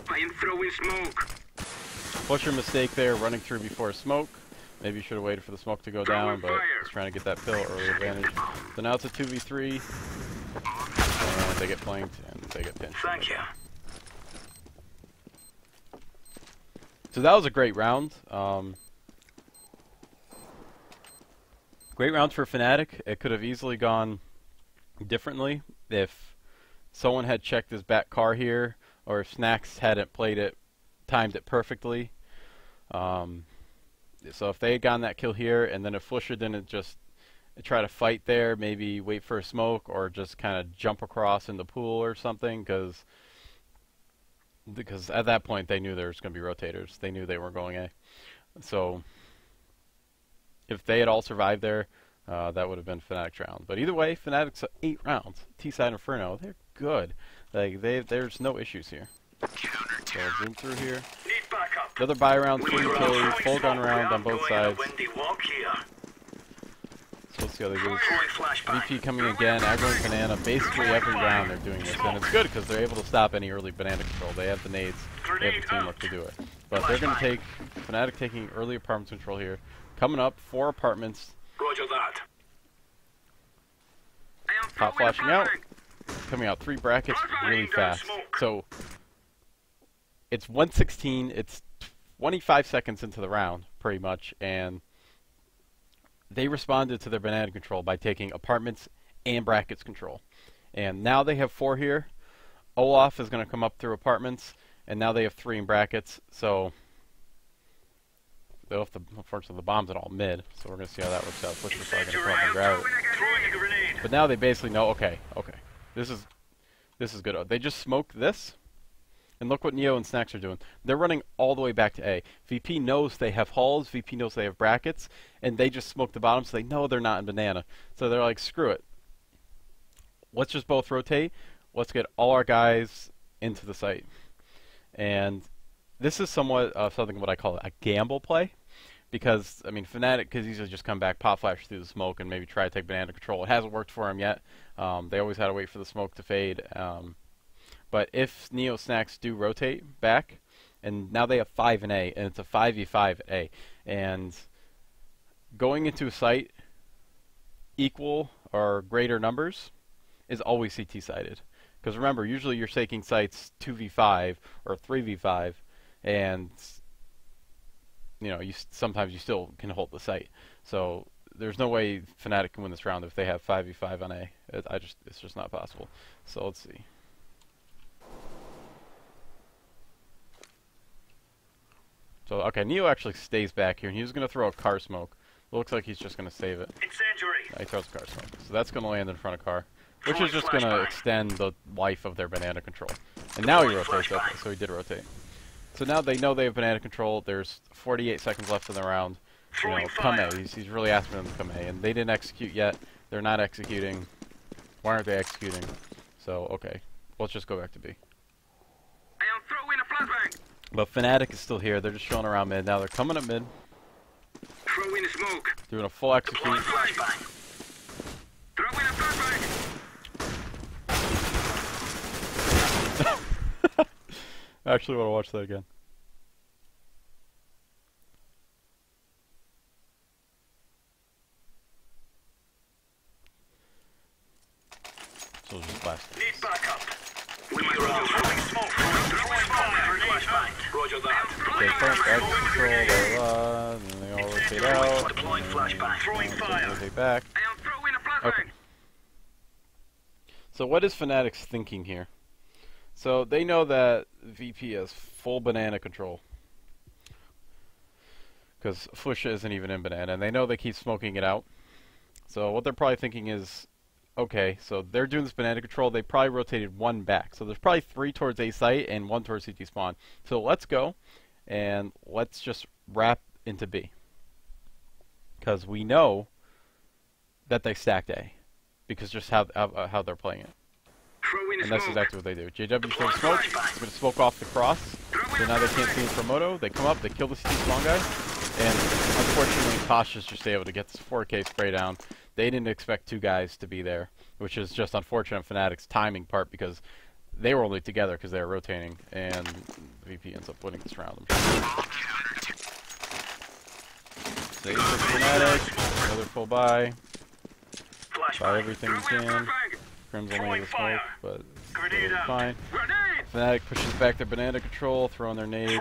I am throwing smoke. Flusha mistake there, running through before smoke. Maybe should have waited for the smoke to go down, but he's trying to get that pill early advantage. So now it's a 2v3, and they get flanked, and they get pinched. Thank you. So that was a great round. Great round for Fnatic. It could have easily gone differently if someone had checked his back car here, or if Snacks hadn't played it, timed it perfectly. So if they had gotten that kill here, and then if Flusha didn't just try to fight there, maybe wait for a smoke, or just kind of jump across in the pool or something, because at that point they knew there was going to be rotators. They knew they weren't going A. So if they had all survived there, that would have been Fnatic's round. But either way, Fnatic's 8 rounds. T-side Inferno, they're good. Like there's no issues here. So I'll zoom through here. Need backup. Another buy round, 3 utilities, full gun round on both sides. Windy walk here. So let's see how they do. Throwing flashbang. VP coming again, aggroing banana. Basically every round they're doing this, and it's good because they're able to stop any early banana control. They have the nades, they have the teamwork to do it. But they're going to take Fnatic taking early apartments control here. Coming up, 4 apartments. Roger that. I am Pop throwing a flashing out. flashbang. Coming out 3 brackets really fast. So it's 1:16. It's 25 seconds into the round, pretty much, and they responded to their banana control by taking apartments and brackets control. And now they have 4 here. Olaf is going to come up through apartments, and now they have 3 in brackets. So they'll have to, unfortunately, the bombs are all mid, so we're going to see how that works out. Flusha's probably going to come up and grab it. Throwing a grenade. But now they basically know, okay, this is good. They just smoked this, and look what Neo and Snacks are doing. They're running all the way back to A. VP knows they have hulls, VP knows they have brackets, and they just smoked the bottom, so they know they're not in banana. So they're like, screw it. Let's just both rotate. Let's get all our guys into the site. And this is somewhat something what I call a gamble play. Because, I mean, Fnatic could easily just come back, pop flash through the smoke, and maybe try to take banana control. It hasn't worked for them yet. They always had to wait for the smoke to fade. But if Neo Snacks do rotate back, and now they have 5 in A, and it's a 5v5 at A, and going into a site equal or greater numbers is always CT-sided. Because remember, usually you're taking sites 2v5 or 3v5, and you know, sometimes you still can hold the site. So there's no way Fnatic can win this round if they have 5v5 on A. It's just not possible. So let's see. So okay, Neo actually stays back here, and he's going to throw a car smoke. It looks like he's just going to save it. Incendiary. He throws a car smoke. So that's going to land in front of car, which is just going to extend the life of their banana control. And now he rotates up, so he did rotate. So now they know they have banana control. There's 48 seconds left in the round. You know, come A. He's really asking them to come A, and they didn't execute yet. They're not executing. Why aren't they executing? So okay, let's just go back to B. I am throwing a flashbang. But Fnatic is still here. They're just chilling around mid. Now they're coming up mid, Throwing a smoke. doing a full execute. Deploying flashbang. Throwing a flashbang. I actually want to watch that again. So we'll just blast it. Need backup. We might roll. Throwing smoke. Throwing fire. Flashbang. Roger that. They front back control, and then they all rotate out. Deploying flashbang. Throwing fire. Rotate back. I am throwing a flashbang. Okay. So what is Fnatic's thinking here? So they know that VP has full banana control. Because Fusha isn't even in banana, and they know they keep smoking it out. So what they're probably thinking is, okay, so they're doing this banana control, they probably rotated one back. So there's probably 3 towards A site and 1 towards CT spawn. So let's go, and let's just wrap into B. Because we know that they stacked A. Because just how they're playing it. And that's exactly what they do. JW throws smoke, they're going to smoke off the cross. So now they can't see him from Moto. They come up, they kill the CT spawn guy. And unfortunately, Tasha's just able to get this 4K spray down. They didn't expect 2 guys to be there, which is just unfortunate on Fnatic's timing part because they were only together because they were rotating, and VP ends up winning this round. Save for Fnatic, another full buy. Buy everything you can. Crim's only the smoke, but it's fine. Fnatic pushes back their banana control, throwing their nades.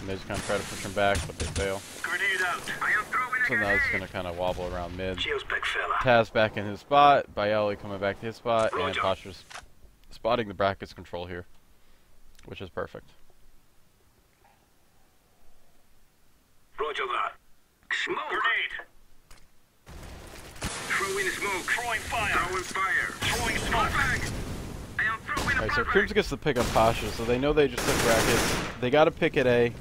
And they just kind of try to push them back, but they fail. So now it's going to kind of wobble around mid. Taz back in his spot, Bayali coming back to his spot, and Pasha's spotting the brackets control here, which is perfect. Roger that. Smoke! Grenade! Throwing smoke. Throwing fire. Throwing fire. Throwing smoke. I am throwing Alright, so Crims gets the pick on Pasha, so they know they just took brackets. They got to pick at A,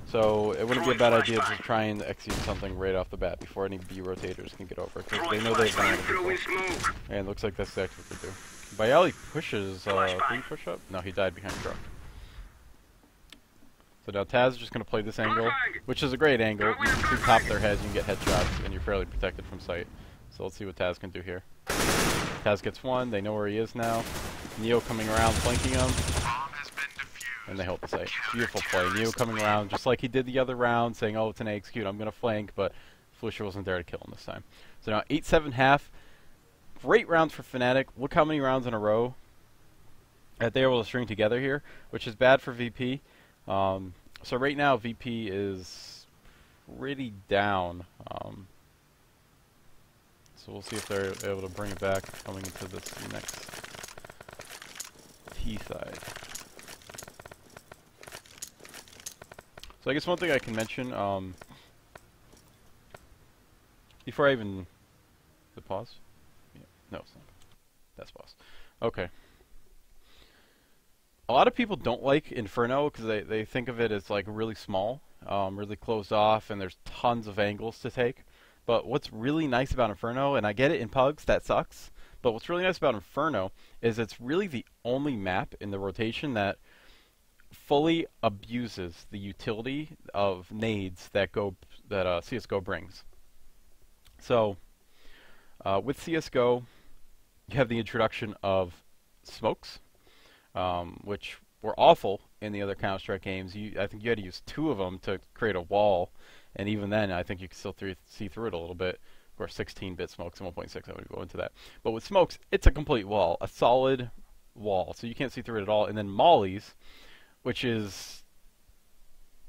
so it wouldn't be a bad idea to try and execute something right off the bat before any B rotators can get over, because they know they've been able to control. And it looks like that's exactly what they do. Bayali pushes, did he push up? No, he died behind truck. So now Taz is just going to play this angle, which is a great angle. You can top their heads, you can get headshots, and you're fairly protected from sight. So let's see what Taz can do here. Taz gets 1, they know where he is now. Neo coming around, flanking him. And they hold the site. Beautiful play. Neo coming around, just like he did the other round, saying, oh, it's an A execute, I'm going to flank, but Flusher wasn't there to kill him this time. So now 8-7 half. Great rounds for Fnatic. Look how many rounds in a row that they were able to string together here, which is bad for VP. So right now, VP is pretty down. So we'll see if they're able to bring it back coming into this next T side. So I guess one thing I can mention, before I even... Is it pause? Yeah. No, it's not. That's pause. Okay. A lot of people don't like Inferno because they think of it as like really small, really closed off, and there's tons of angles to take. But what's really nice about Inferno, and I get it in Pugs, that sucks, but what's really nice about Inferno is it's really the only map in the rotation that fully abuses the utility of nades that CSGO brings. So, with CSGO, you have the introduction of smokes, which were awful in the other Counter-Strike games. I think you had to use 2 of them to create a wall. And even then, I think you can still see through it a little bit. Of course, 16-bit smokes and 1.6, I would go into that. But with smokes, it's a complete wall, a solid wall. So you can't see through it at all. And then mollies, which is,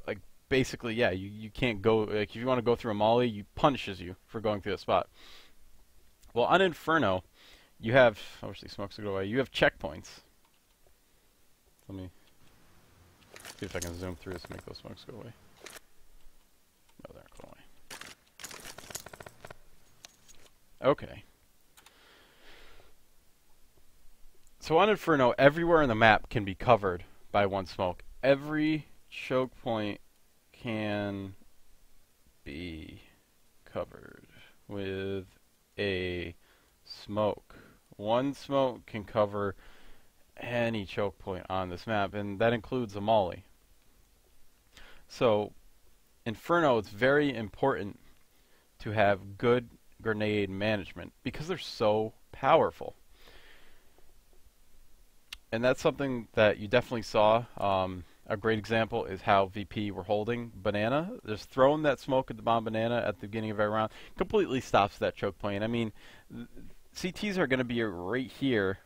like, basically, yeah, you can't go, like, if you want to go through a molly, it punishes you for going through the spot. Well, on Inferno, you have, I wish these smokes would go away, you have checkpoints. Let me see if I can zoom through this and make those smokes go away. No, they're not going away. Okay. So on Inferno, everywhere on the map can be covered by one smoke. Every choke point can be covered with a smoke. One smoke can cover any choke point on this map, and that includes a molly. So Inferno, it's very important to have good grenade management because they're so powerful. And that's something that you definitely saw. A great example is how VP were holding Banana. Just throwing that smoke at the bomb Banana at the beginning of every round completely stops that choke point. I mean, CTs are going to be right here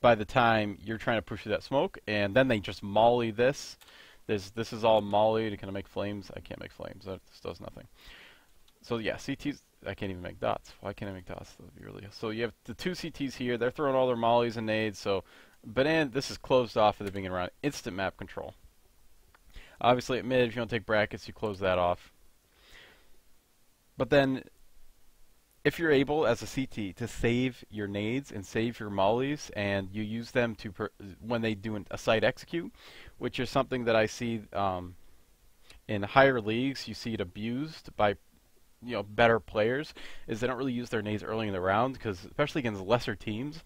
by the time you're trying to push through that smoke, and then they just molly this. This is all molly to kind of make flames. I can't make flames. This does nothing. So yeah, CTs. I can't even make dots. Why can't I make dots? That would be really. So you have the two CTs here. They're throwing all their mollies and nades. So, this is closed off at the beginning round. Instant map control. Obviously at mid, if you don't take brackets, you close that off. But then, if you're able as a CT to save your nades and save your mollies, and you use them to when they do a site execute, which is something that I see in higher leagues, you see it abused by better players, is they don't really use their nades early in the round, because especially against lesser teams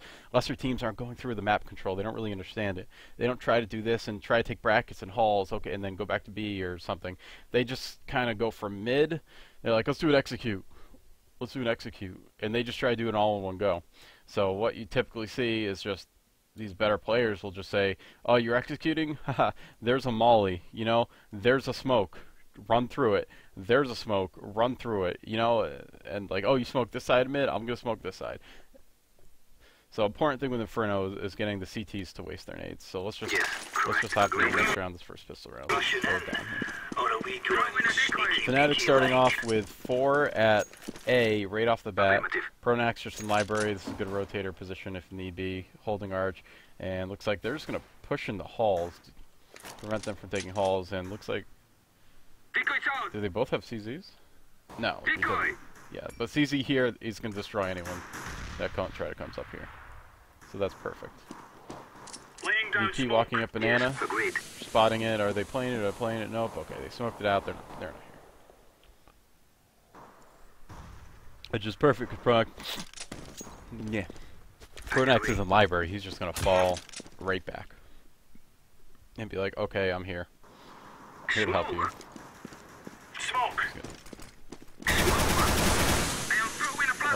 aren't going through the map control. They don't really understand it. They don't try to do this and try to take brackets and halls, okay, and then go back to B or something. They just kind of go from mid. They're like, let's do an execute. Let's do an execute. And they just try to do it all in one go. So what you typically see is just these better players will just say, oh, you're executing? Haha, there's a molly, there's a smoke. Run through it. There's a smoke. Run through it. And like, oh, you smoked this side of mid. I'm gonna smoke this side. So important thing with Inferno is getting the CTs to waste their nades. So let's just hop into the next round, this first pistol round. Let's slow it down here. Fnatic starting off with 4 at A right off the bat. Pronax just in library. This is a good rotator position if need be. Holding arch, and looks like they're just gonna push into halls to prevent them from taking halls. And looks like. Do they both have CZs? No. Yeah, but CZ here is going to destroy anyone that try to comes up here. So that's perfect. VP walking up banana, spotting it. Are they playing it? Are they playing it? Nope. Okay, they smoked it out. They're not here. Which is perfect with Pronax. Yeah. Pronax is in library. He's just going to fall right back. And be like, okay, I'm here. Here to help you. Smoke.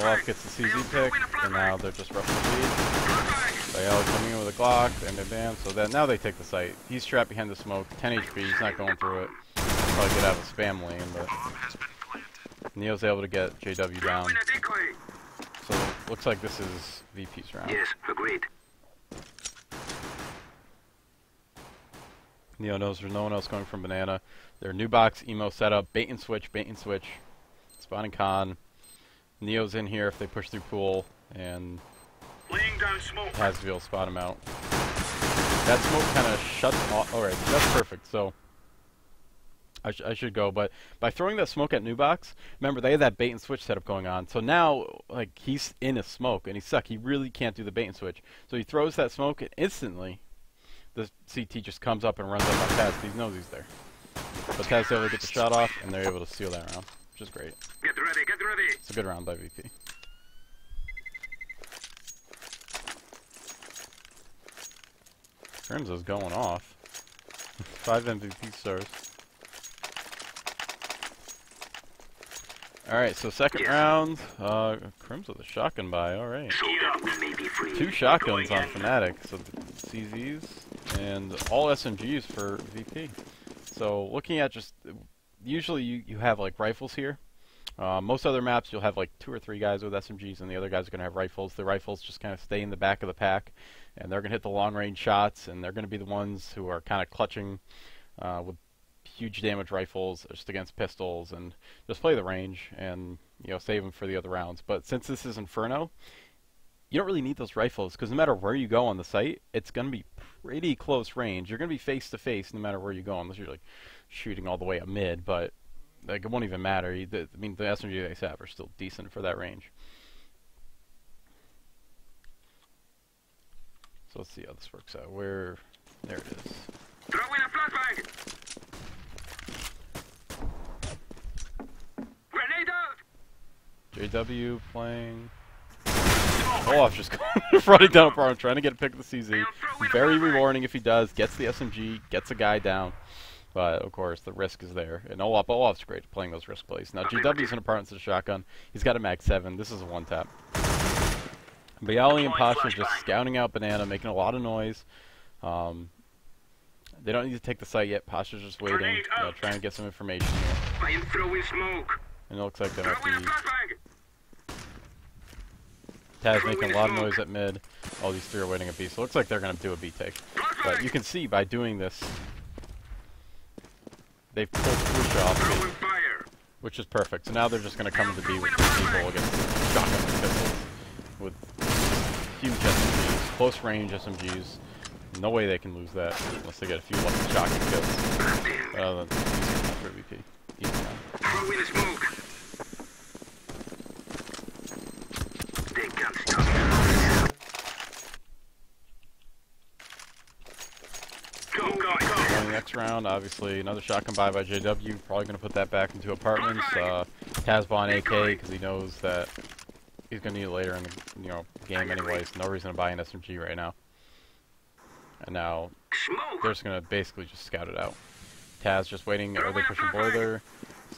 Olaf gets the CZ pick, and now they're just roughing the lead. Bayal coming in with a Glock, and bam. So then now they take the site. He's trapped behind the smoke, 10 HP. He's not going through it. Probably get out of a spam lane, but Neo's able to get JW down. So looks like this is VP's round. Yes, agreed. Neo knows there's no one else going from banana. Their new box emo setup, bait and switch, spawning con. Neo's in here if they push through pool, and Hasville spot him out. That smoke kind of shuts off. Alright, that's perfect. So I should go, but by throwing that smoke at new box, remember they have that bait and switch setup going on. So now, like, he's in a smoke and he's stuck. He really can't do the bait and switch. So he throws that smoke, and instantly the CT just comes up and runs up on Taz. He knows he's there. But Taz is able to get the shot off, and they're able to steal that round, which is great. Get ready, get ready. It's a good round by VP. Crimso's going off. 5 MVP stars. Alright, so second round. Crims with a shotgun buy, alright. 2 shotguns on Fnatic, so CZs, and all SMGs for VP. So looking at just, usually you have like rifles here. Most other maps you'll have like 2 or 3 guys with SMGs, and the other guys are going to have rifles. The rifles just kind of stay in the back of the pack, and they're going to hit the long range shots, and they're going to be the ones who are kind of clutching with huge damage rifles just against pistols, and just play the range and save them for the other rounds. But since this is Inferno, you don't really need those rifles, because no matter where you go on the site, it's going to be pretty close range. You're going to be face to face no matter where you go, unless you're like shooting all the way up mid, but like, it won't even matter. I mean, the SMG they have are still decent for that range. So let's see how this works out. There it is. Throw in a flashbang. Grenade out. JW playing. Olaf just running down a bar and trying to get a pick of the CZ. Very rewarding if he does. Gets the SMG, gets a guy down. But, of course, the risk is there. And Olaf's great at playing those risk plays. Now, GW's in apartments with a shotgun. He's got a mag 7. This is a one-tap. Bayali and Pasha just scouting out banana, making a lot of noise. They don't need to take the site yet. Pasha's just waiting, trying to get some information here. I am throwing smoke. And it looks like they might be... Taz making a lot of noise at mid. All these three are waiting at B. So it looks like they're going to do a B take. But you can see by doing this, they've pulled push off B, which is perfect. So now they're just going to come into B with people against shotgun and pistols with huge SMGs, close range SMGs. No way they can lose that unless they get a few lucky shotgun kills. Rather than easy for VP. Easy now. Next round, obviously another shotgun buy by JW. Probably going to put that back into apartments. Tazbon AK because he knows that he's going to need it later in the game anyway. So no reason to buy an SMG right now. And now they're just going to basically just scout it out. Taz just waiting. Are they pushing boiler?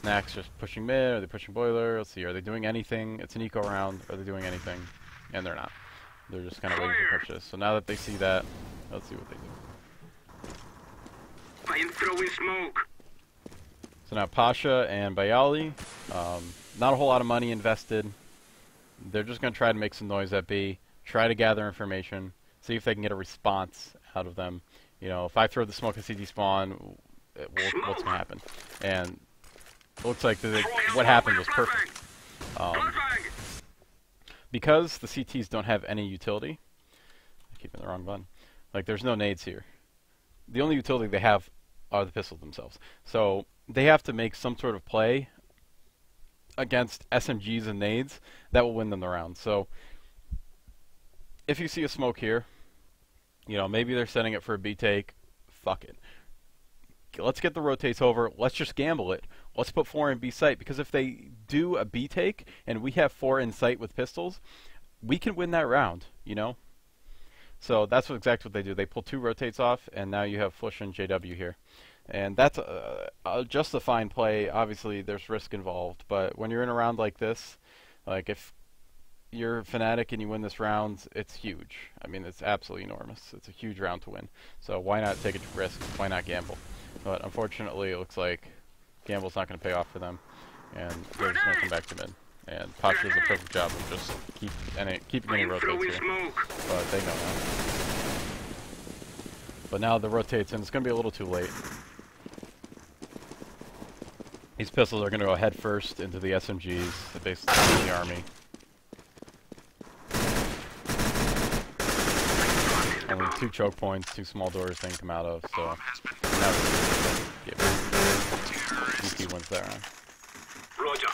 Snacks just pushing mid. Are they pushing boiler? Let's see. Are they doing anything? It's an eco round. Are they doing anything? And they're not. They're just kind of waiting to push this. So now that they see that, let's see what they do. I am throwing smoke. So now Pasha and Bayali, not a whole lot of money invested. They're just going to try to make some noise at B, try to gather information, see if they can get a response out of them. You know, if I throw the smoke at CD spawn, what's going to happen? And it looks like what happened was perfect. Because the CTs don't have any utility, I'm keeping the wrong button, like there's no nades here. The only utility they have are the pistols themselves. So they have to make some sort of play against SMGs and nades that will win them the round. So if you see a smoke here, you know, maybe they're setting it for a B take. Fuck it. Let's get the rotates over. Let's just gamble it. Let's put 4 in B site, because if they do a B take and we have 4 in sight with pistols, we can win that round, you know? So that's exactly what they do. They pull 2 rotates off, and now you have Flush and JW here. And that's just a fine play. Obviously, there's risk involved, but when you're in a round like this, like if you're Fnatic and you win this round, it's huge. I mean, it's absolutely enormous. It's a huge round to win. So why not take a risk? Why not gamble? But unfortunately, it looks like gamble's not going to pay off for them, and they're just going to come back to mid. And Pasha does a perfect job of just keeping any rotates here. But they know that. But now the rotates, and it's going to be a little too late. These pistols are going to go head first into the SMGs, basically in the army. Only 2 choke points, 2 small doors they can come out of, so now VP wins that round. Roger.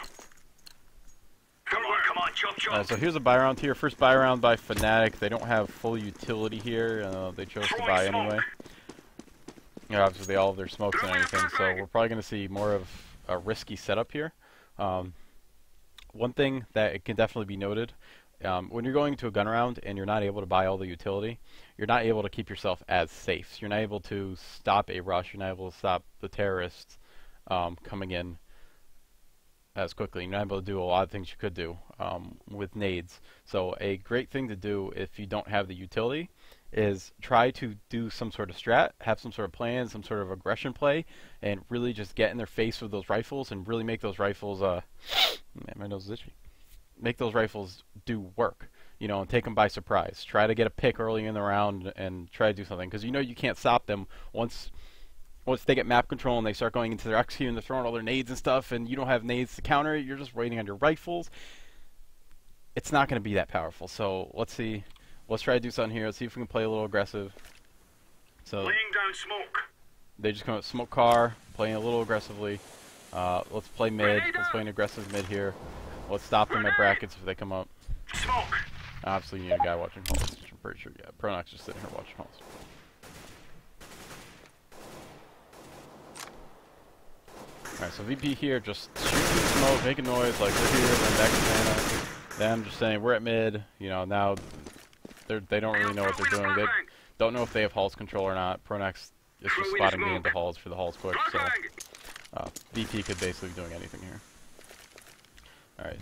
Come on, chop, chop. So here's a buy round here. First buy round by Fnatic. They don't have full utility here. They chose to buy anyway. Yeah, obviously they all have their smokes and everything, so we're probably going to see more of a risky setup here. One thing that it can definitely be noted, when you're going to a gun round and you're not able to buy all the utility, you're not able to keep yourself as safe. You're not able to stop a rush. You're not able to stop the terrorists coming in as quickly. You're not able to do a lot of things you could do with nades. So a great thing to do if you don't have the utility is try to do some sort of strat, have some sort of plan, some sort of aggression play, and really just get in their face with those rifles and really make those rifles, man, my nose is itchy. Make those rifles do work, you know, and take them by surprise. Try to get a pick early in the round and try to do something, because you know you can't stop them once they get map control and they start going into their execute and they're throwing all their nades and stuff, and you don't have nades to counter it. You're just waiting on your rifles. It's not going to be that powerful. So let's see. Let's try to do something here. Let's see if we can play a little aggressive. So laying down smoke. They just come out smoke car, playing a little aggressively. Let's play mid. Let's play an aggressive mid here. Let's stop them at brackets if they come up. Smoke. Obviously, you need a guy watching halls. I'm pretty sure. Yeah, Pronox just sitting here watching halls. Alright, so VP here just shooting smoke, making noise like we're here, then back to Santa. Them just saying we're at mid. You know, now they don't really know what they're doing. They don't know if they have halls control or not. Pronox is just spotting me into halls for the halls quick, so VP could basically be doing anything here. Alright.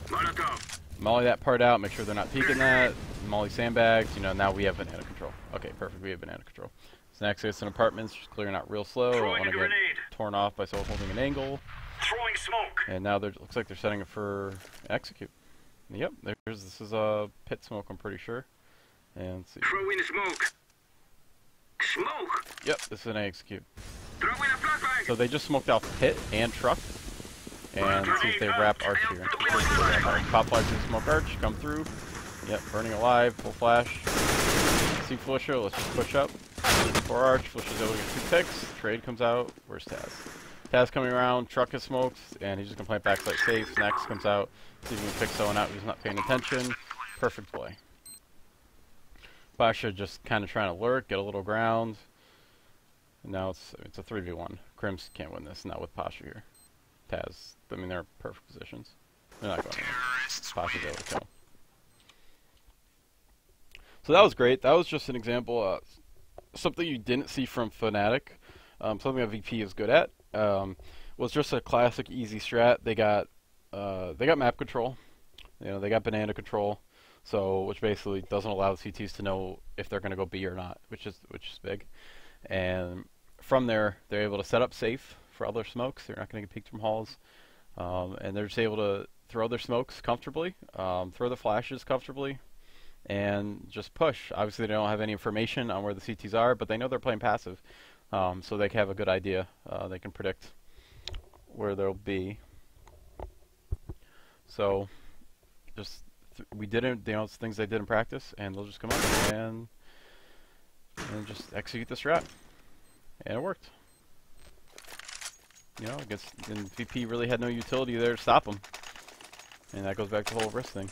Molly that part out, make sure they're not peeking that. Molly sandbags, you know, now we have banana control. Okay, perfect, we have banana control. So next it's in apartments, just clearing out real slow. I don't want to get torn off by someone holding an angle. Throwing smoke. And now looks like they're setting it for execute. Yep, this is a pit smoke, I'm pretty sure. And let's see. Throw in smoke. Smoke. Yep, this is an execute. Throw in a flashbang. So they just smoked out pit and truck. And let's see if they wrap arch here. Pop flash and smoke arch, come through. Yep, burning alive, full flash. See Flusher, let's just push up. For arch, Flusher's able to get 2 picks. Trade comes out. Where's Taz? Taz coming around, truck is smoked, and he's just gonna plant backside safe. Next comes out, see if he can pick someone out who's not paying attention. Perfect play. Pasha just kind of trying to lurk, get a little ground. And now it's a 3v1. Crims can't win this, not with Pasha here. Taz, I mean, they're perfect positions. They're not going anywhere. Pasha's able to kill. So that was great. That was just an example of something you didn't see from Fnatic. Something that VP is good at. Was just a classic easy strat. They got map control. You know, they got banana control. So which basically doesn't allow the CTs to know if they're going to go B or not, which is big. And from there, they're able to set up safe for other smokes. They're not going to get peeked from halls, and they're just able to throw their smokes comfortably, throw the flashes comfortably, and just push. Obviously, they don't have any information on where the CTs are, but they know they're playing passive, so they can have a good idea. They can predict where they'll be. So, just we did it. You know, it's things they did in practice, and they'll just come up and just execute the strat, and it worked. You know, I guess VP really had no utility there to stop them, and that goes back to the whole risk thing.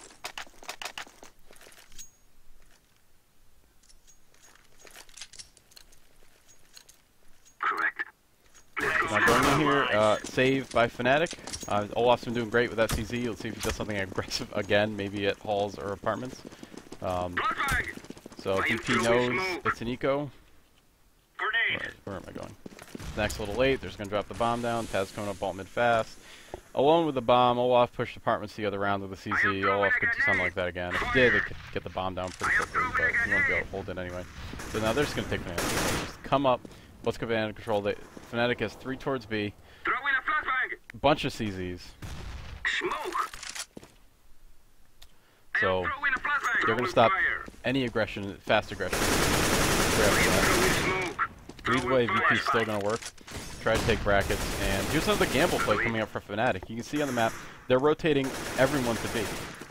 Now going in here, save by Fnatic. Olaf's been doing great with that CZ. Let's see if he does something aggressive again, maybe at halls or apartments. So VP knows it's an eco. Where am I going? Next a little late. They're just going to drop the bomb down. Taz coming up alt mid fast. Alone with the bomb, Olaf pushed apartments the other round with the CZ. Olaf could do something like that again. If he did, they could get the bomb down pretty quickly, but he won't be able to hold it anyway. So now they're just going to take banana control. Just come up. Let's go banana control. Fnatic has 3 towards B. Throw in a flashbang. Bunch of CZs. Smoke. So they're going to stop any aggression, fast aggression. Either way, VP's still going to work. Try to take brackets, and here's another gamble play coming up for Fnatic. You can see on the map, they're rotating everyone to B.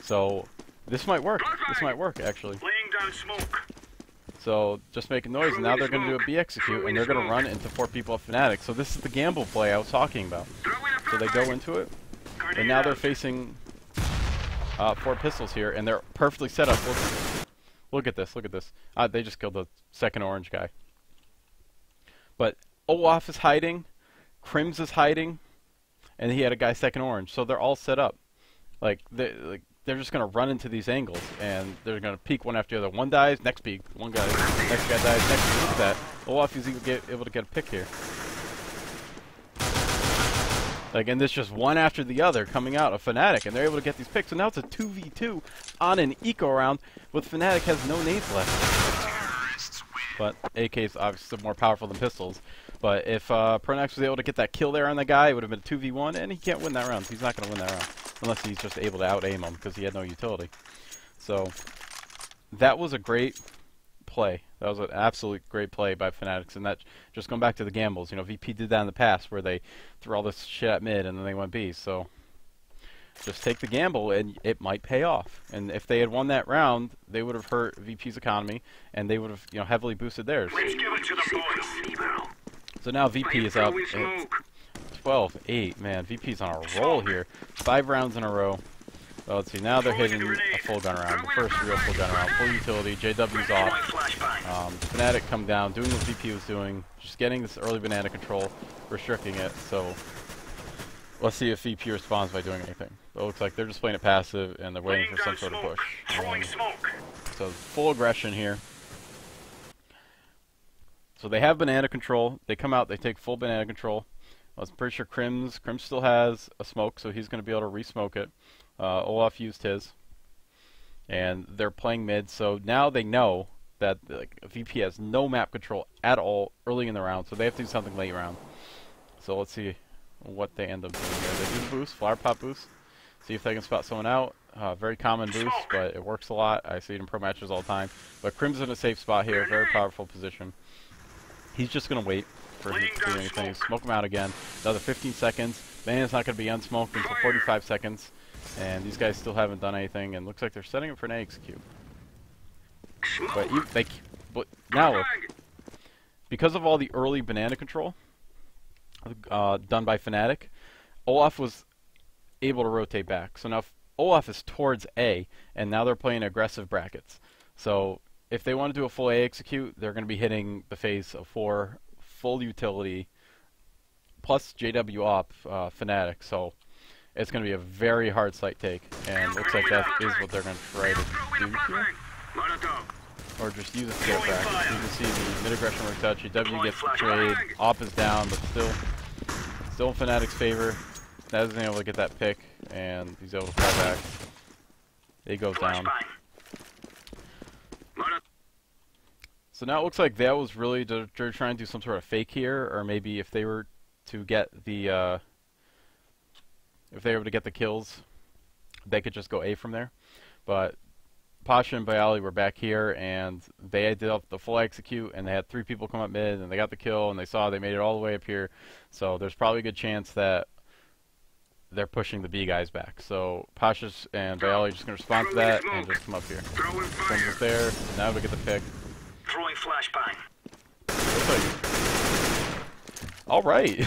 So this might work. This might work, actually. Laying down smoke. So just making noise, and now they're going to do a B execute, and they're going to run into 4 people at Fnatic. So this is the gamble play I was talking about. So they go into it, and now they're facing 4 pistols here, and they're perfectly set up. Look at this, look at this. They just killed the second orange guy. But Olaf is hiding, Crims is hiding, and he had a guy second orange. So they're all set up. They're just going to run into these angles, and they're going to peek one after the other. One dies, next peek. One guy, next guy dies, next peek. Look at that. Olaf is able to get a pick here. And this just one after the other coming out of Fnatic, and they're able to get these picks. So now it's a 2v2 on an eco round, with Fnatic has no nades left. But AK is obviously more powerful than pistols. But if Pronax was able to get that kill there on the guy, it would have been a 2v1, and he can't win that round. He's not going to win that round. Unless he's just able to out-aim him, because he had no utility. So, that was a great play. That was an absolute great play by Fnatic. And that, just going back to the gambles, you know, VP did that in the past, where they threw all this shit at mid, and then they went B. So, just take the gamble, and it might pay off. And if they had won that round, they would have hurt VP's economy, and they would have, you know, heavily boosted theirs. Let's give it to the boys. So now VP is up 12-8. Man, VP's on a roll here. 5 rounds in a row. Well, let's see. Now they're hitting a full gun round. The first real full gun round. Full utility. JW's off. Fnatic come down, doing what VP was doing. Just getting this early banana control, restricting it. So let's see if VP responds by doing anything. It looks like they're just playing it passive, and they're waiting for some sort of push. So full aggression here. So they have banana control. They come out, they take full banana control. I was pretty sure Crims still has a smoke, so he's going to be able to re-smoke it. Olaf used his. And they're playing mid, so now they know that VP has no map control at all early in the round, so they have to do something late round. So let's see what they end up doing here. They do the boost, flower pop boost. See if they can spot someone out. very common boost, but it works a lot. I see it in pro matches all the time. But Crim's in a safe spot here, very powerful position. He's just going to wait for him to do anything. Smoke him out again. Another 15 seconds. Banyan's not going to be unsmoked until 45 seconds. And these guys still haven't done anything, and looks like they're setting up for an A execute. But now look, because of all the early banana control done by Fnatic, Olaf was able to rotate back. So now Olaf is towards A, and now they're playing aggressive brackets. So if they want to do a full A execute, they're going to be hitting the phase of 4 full utility plus JW op Fnatic. So it's going to be a very hard site take, and looks like that is what they're going to try to do here. Or just use it to get back. You can see the mid-aggression works out. JW gets the trade. Op is down, but still in Fnatic's favor. Naz isn't able to get that pick, and he's able to fall back. He goes down. So now it looks like that was really they're trying to do some sort of fake here, or maybe if they were to get the if they were able to get the kills, they could just go A from there. But Pasha and Bialy were back here, and they did the full execute, and they had 3 people come up mid, and they got the kill, and they made it all the way up here. So there's probably a good chance that they're pushing the B guys back. So Pasha and Bialy are just going to respond to that and just come up here. Comes us there, and now we get the pick. Throwing flashbang. All right.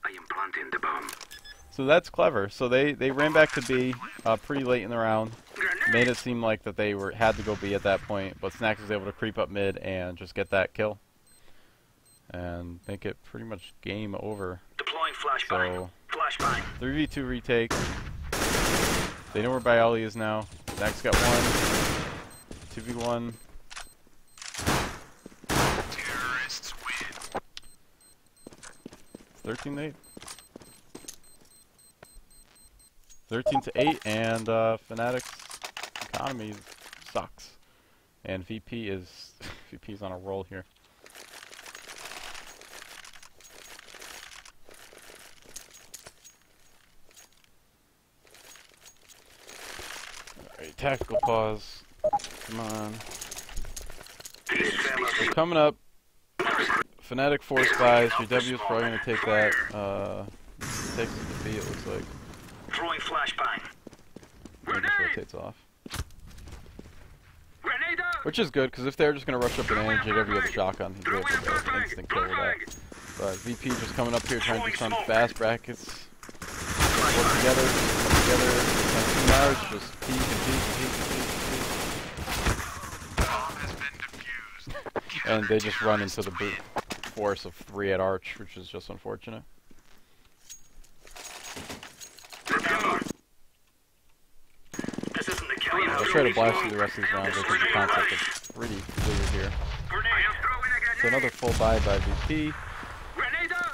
I am planting the bomb. So that's clever. So they ran back to B pretty late in the round. Made it seem like that they had to go B at that point, but Snax was able to creep up mid and just get that kill. And make it pretty much game over. Deploying flashbang. So, Flashbang. 3v2 retake. They know where Bialy is now. Snax got 1. 2v1. Terrorists win. 13-8. 13-8, and Fnatic's economy sucks. And VP is on a roll here. Alright, tactical pause. Come on. So coming up, Fnatic 4 spies. JW is probably going to take that. Takes it to B, it looks like. Throwing flashbang. It just rotates off. Which is good, because if they're just going to rush up an A and JW with a shotgun, he'd be able to get an instant kill with that. But VP just coming up here trying to do some fast brackets. Work together, now it's just peek and peek. And they just run into the brute force of 3 at Arch, which is just unfortunate. I'll try to blast through the rest of these rounds. I think the concept is pretty clear here. So another full buy by VP.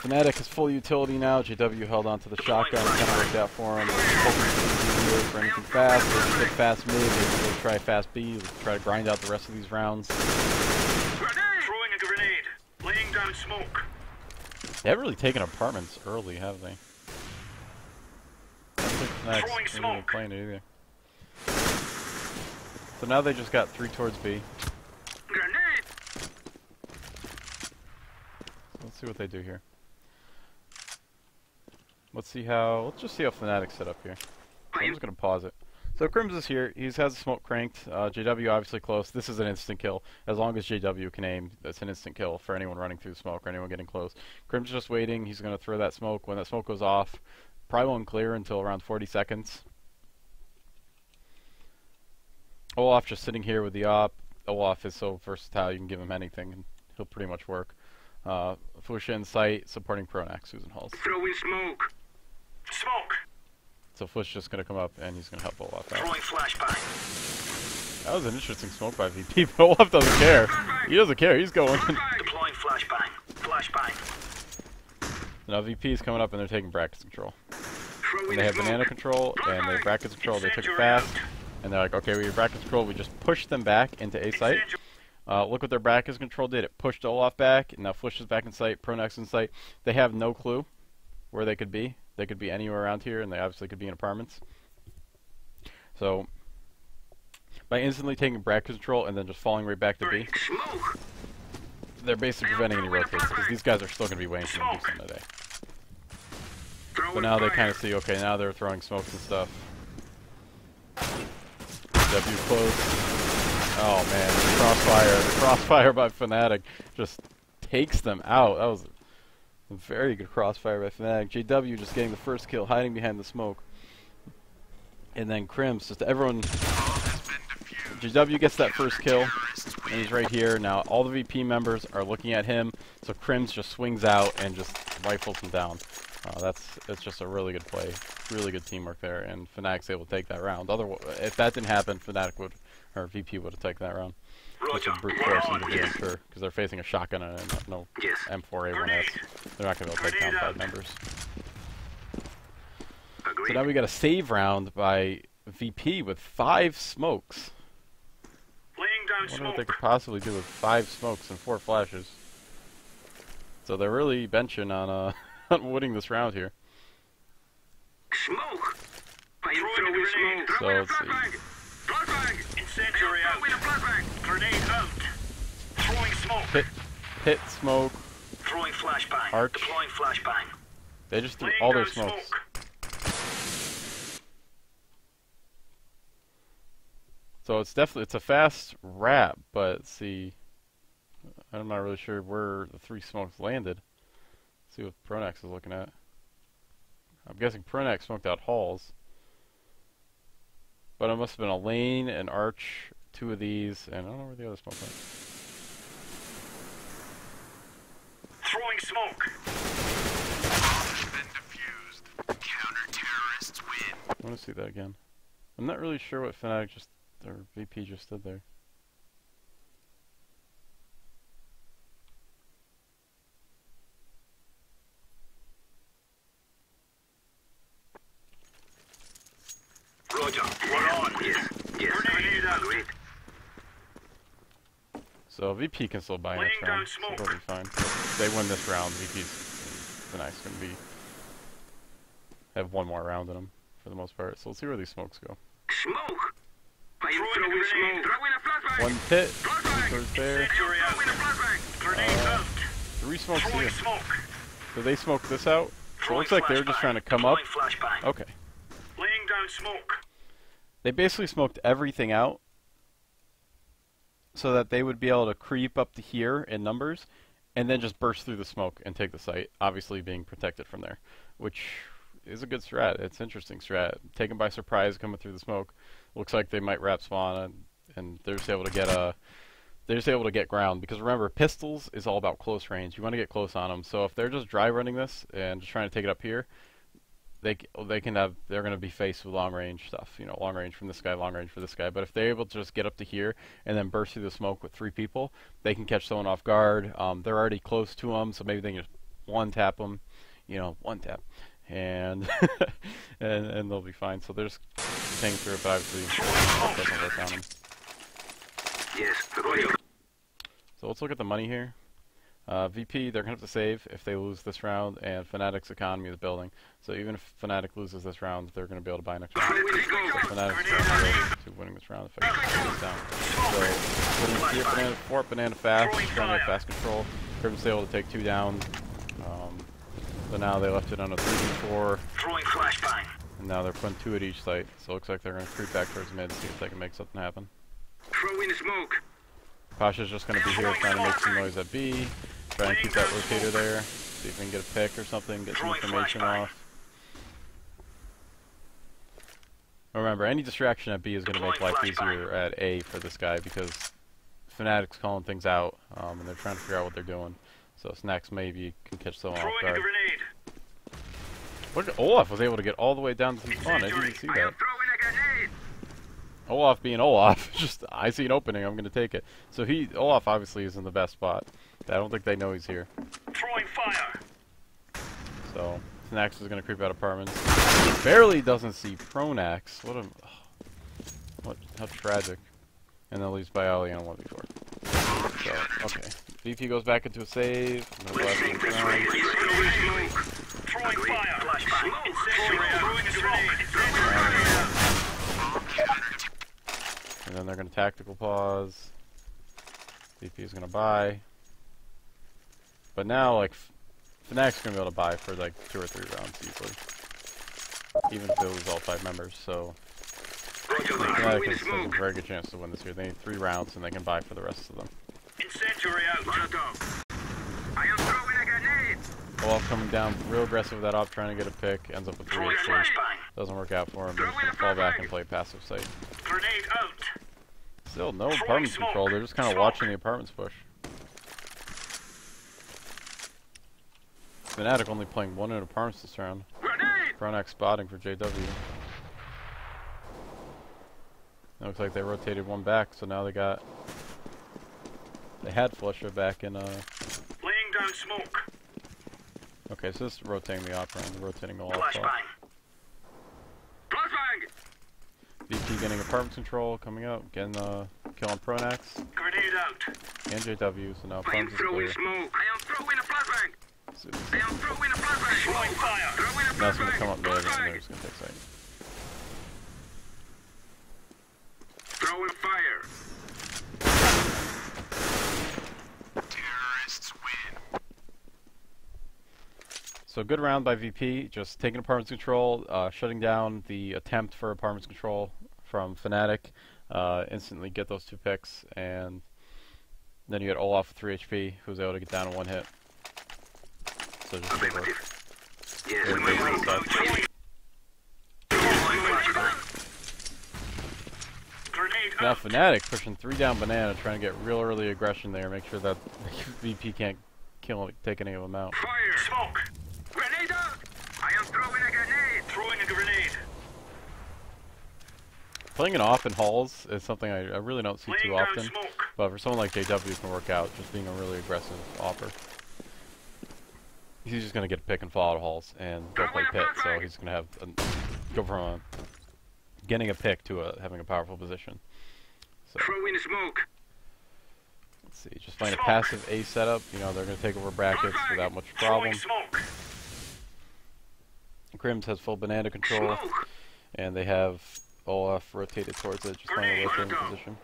Fnatic has full utility now. JW held onto the shotgun. It kind of worked out for him. Hoping for anything fast. They hit fast mid. They try fast B. They try to grind out the rest of these rounds. Throwing a grenade. Laying down smoke. They haven't really taken apartments early, have they? I don't think Fnatic's really playing it either. So now they just got 3 towards B. Grenade. Let's see what they do here. Let's just see how Fnatic's set up here. So I'm just going to pause it. So Crims is here. He has the smoke cranked. JW obviously close. This is an instant kill. As long as JW can aim, that's an instant kill for anyone running through smoke or anyone getting close. Crims is just waiting. He's going to throw that smoke. When that smoke goes off, probably won't clear until around 40 seconds. Olaf just sitting here with the op. Olaf is so versatile, you can give him anything and he'll pretty much work. Fusha in sight, supporting Pronax, Susan Halls. Throwing smoke. Smoke. So Fusha's just going to come up and he's going to help Olaf out. Throwing flashbang. That was an interesting smoke by VP, but Olaf doesn't care. He doesn't care, he's going. Deploying flashbang. Flashbang. So now VP is coming up and they're taking brackets control. And they have banana control and they have brackets control, they took it fast. And they're like, okay, we have brackets control, we just pushed them back into A site. Look what their brackets control did. It pushed Olaf back, and now Flush is back in sight, Pronax in sight. They have no clue where they could be. They could be anywhere around here, and they obviously could be in apartments. So, by instantly taking Brad control and then just falling right back to B, they're basically preventing any rotates, because these guys are still going to be waiting for them to do something today. But now they kind of see, okay, now they're throwing smokes and stuff. W close. Oh man, the crossfire by Fnatic just takes them out. That was a very good crossfire by Fnatic. JW just getting the first kill, hiding behind the smoke. And then Crims, just everyone... JW gets that first kill, and he's right here. Now all the VP members are looking at him, so Crims just swings out and just rifles him down. It's just a really good play, really good teamwork there, and Fnatic's able to take that round. Otherwise, if that didn't happen, Fnatic would, or VP would have taken that round. Which is brute force them to do, I'm sure, because they're facing a shotgun and no M4A1S. They're not going to be able to take down 5 members. So now we got a save round by VP with 5 smokes. I wonder what they could possibly do with 5 smokes and 4 flashes. So they're really benching on on winning this round here. Smoke. So let's see. Incendiary out. Grenade out. Throwing smoke. Pit smoke. Throwing flashbang. Arch. Deploying flashbang. They just threw all their smokes. So it's definitely a fast wrap, but see, I'm not really sure where the 3 smokes landed. Let's see what Pronax is looking at. I'm guessing Pronax smoked out halls, but it must have been a lane, an arch, 2 of these, and I don't know where the other smoke went. Throwing smoke. Been defused. Counter-terrorists win. I want to see that again. I'm not really sure what Fnatic or VP just did there. Roger. We're on. Yes. Grenade out. So VP can still buy next round. So it'll be fine. If they win this round, Fnac's going to have 1 more round in them for the most part. So let's see where these smokes go. Smoke. Throwing smoke. 1 pit. Goes there. 3 smokes here. So they smoked this out. So it looks like they're just trying to come up. Okay. Laying down smoke. They basically smoked everything out so that they would be able to creep up to here in numbers and then just burst through the smoke and take the site, obviously being protected from there, which is a good strat. It's an interesting strat. Taken by surprise, coming through the smoke. Looks like they might wrap spawn, and they're just able to get ground, because remember, pistols is all about close range. You want to get close on them. So if they're just dry running this and just trying to take it up here, they're going to be faced with long range stuff. You know, long range from this guy, long range for this guy. But if they're able to just get up to here and then burst through the smoke with 3 people, they can catch someone off guard. They're already close to them, so maybe they can just 1-tap them. You know, 1-tap. And and they'll be fine. So they're just staying through it, but obviously that doesn't work on them. Yes. So let's look at the money here. VP, they're going to have to save if they lose this round, and Fnatic's economy is building. So even if Fnatic loses this round, they're going to be able to buy next round. So Fnatic's ready to winning this round if I can get this down. So what do you see at Banana? Banana fast, trying to get fast control. Crims able to take 2 down. So now they left it on a 3v4. Throwing flashbang. And now they're putting 2 at each site. So it looks like they're going to creep back towards mid, see if they can make something happen. Throwing smoke. Pasha's just going to be here trying to make some noise at B. Try and keep that rotator there. See if we can get a pick or something, get some information off. Remember, any distraction at B is going to make life easier at A for this guy, because Fnatic's calling things out, and they're trying to figure out what they're doing. So Snacks maybe can catch someone off guard. Look at Olaf was able to get all the way down to the spawn. I didn't even see that. Olaf being Olaf, just I see an opening, I'm gonna take it. So Olaf obviously is in the best spot. I don't think they know he's here. Throwing fire. So Snax is gonna creep out apartments. Barely doesn't see Pronax. How tragic. And then leaves by Ali on 1v4. So okay, VP goes back into a save. Throwing fire. tactical pause. VP is going to buy. But now, like, Fnatic's going to be able to buy for like 2 or 3 rounds easily. Even if they lose all 5 members, so Fnatic has a very good chance to win this year. They need 3 rounds and they can buy for the rest of them. Incendiary out. I am throwing a grenade. Olaf coming down real aggressive with that op, trying to get a pick, ends up with 3 HP. Doesn't work out for him, but he's going to fall back and play passive site. Grenade out. Still, no apartments control, they're just kind of watching the apartments push. Fnatic only playing 1 in apartments this round. Bronak spotting for JW. It looks like they rotated 1 back, so now they had Flusha back in laying down smoke. Okay, so this is rotating the op round, rotating the off. Flashbang. Flashbang. VP getting apartment control, coming up, getting kill on Pronax. Grenade out. And JW, so now I am apartments is throwing clear. smoke. I am throwing a flashbang. I am throwing a flashbang. Throwing fire. Throwing a Now it's going to flashbang. come up mid, and they're just going to take site. Throwing fire. Terrorists win. So good round by VP, just taking apartments control, shutting down the attempt for apartments control from Fnatic, instantly get those 2 picks, and then you get Olaf with 3 HP, who was able to get down in 1 hit. So just good work. Yes, Good base on the side. Grenade Now out. Fnatic pushing 3 down banana, trying to get real early aggression there, make sure that VP can't take any of them out. Fire. Smoke. Grenade out. I am throwing a grenade. Throwing a grenade. Playing it off in halls is something I really don't see too Laying down often, smoke. but for someone like JW it can work out, just being a really aggressive offer. He's just going to get a pick and fall out of halls and go play pit, so he's going to have go from getting a pick to having a powerful position. So Throwing smoke. let's see, just playing a passive A setup, you know, they're going to take over brackets without much problem. Smoke. Crims has full banana control, Smoke. and they have Olaf rotated towards it, just playing a rotating position.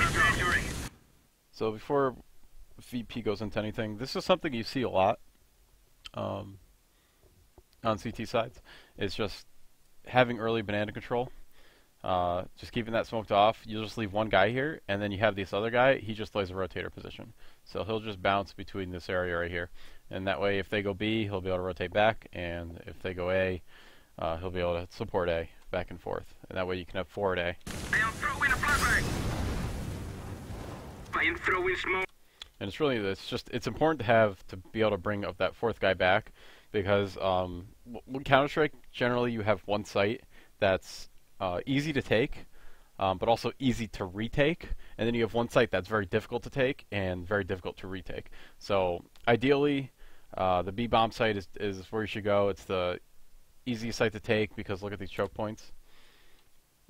Incendiary. So before VP goes into anything, this is something you see a lot on CT sides. It's just having early banana control, just keeping that smoked off. You'll just leave 1 guy here, and then you have this other guy, he just plays a rotator position. So he'll just bounce between this area right here. And that way if they go B, he'll be able to rotate back, and if they go A, he'll be able to support A back and forth. And that way you can have forward A. I am throwing a flashbang. I am throwing smoke. And it's important to be able to bring up that 4th guy back, because Counter-Strike, generally you have 1 site that's easy to take, but also easy to retake, and then you have 1 site that's very difficult to take and very difficult to retake. So ideally, the B bomb site is where you should go. It's the easiest site to take because look at these choke points.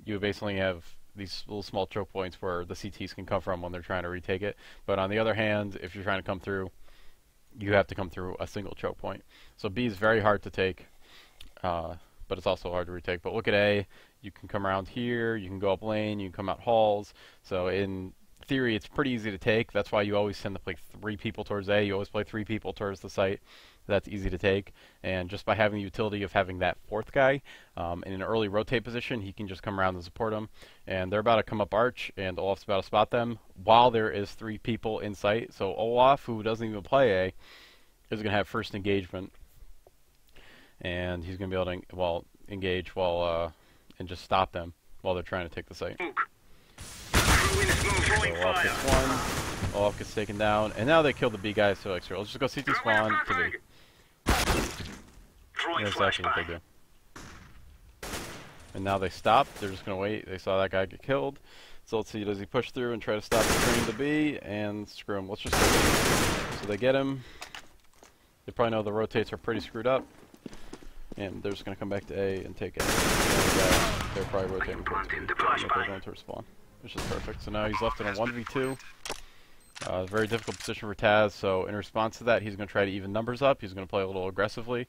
You basically have these little small choke points where the CTs can come from when they're trying to retake it. But on the other hand, if you're trying to come through, you have to come through a single choke point. So B is very hard to take, but it's also hard to retake. But look at A, you can come around here, you can go up lane, you can come out halls. So in theory, it's pretty easy to take. That's why you always tend to play 3 people towards A. You always play 3 people towards the site. That's easy to take. And just by having the utility of having that 4th guy in an early rotate position, he can just come around and support him. And they're about to come up arch, and Olaf's about to spot them while there is 3 people in sight. So Olaf, who doesn't even play A, is going to have first engagement. And he's going to be able to engage while and just stop them while they're trying to take the site. So Olaf gets 1, Olaf gets taken down, and now they kill the B guy, so extra. Let's just go CT spawn to B. That's exactly what they do. And now they stop. They're just going to wait. They saw that guy get killed. So let's see, does he push through and try to stop the train to B? And screw him. Let's just go B. So they get him. They probably know the rotates are pretty screwed up. And they're just going to come back to A and take A. And they're probably rotating towards B. They're going towards spawn, which is perfect. So now he's left in a 1v2. Very difficult position for Taz, so in response to that, he's going to try to even numbers up. He's going to play a little aggressively.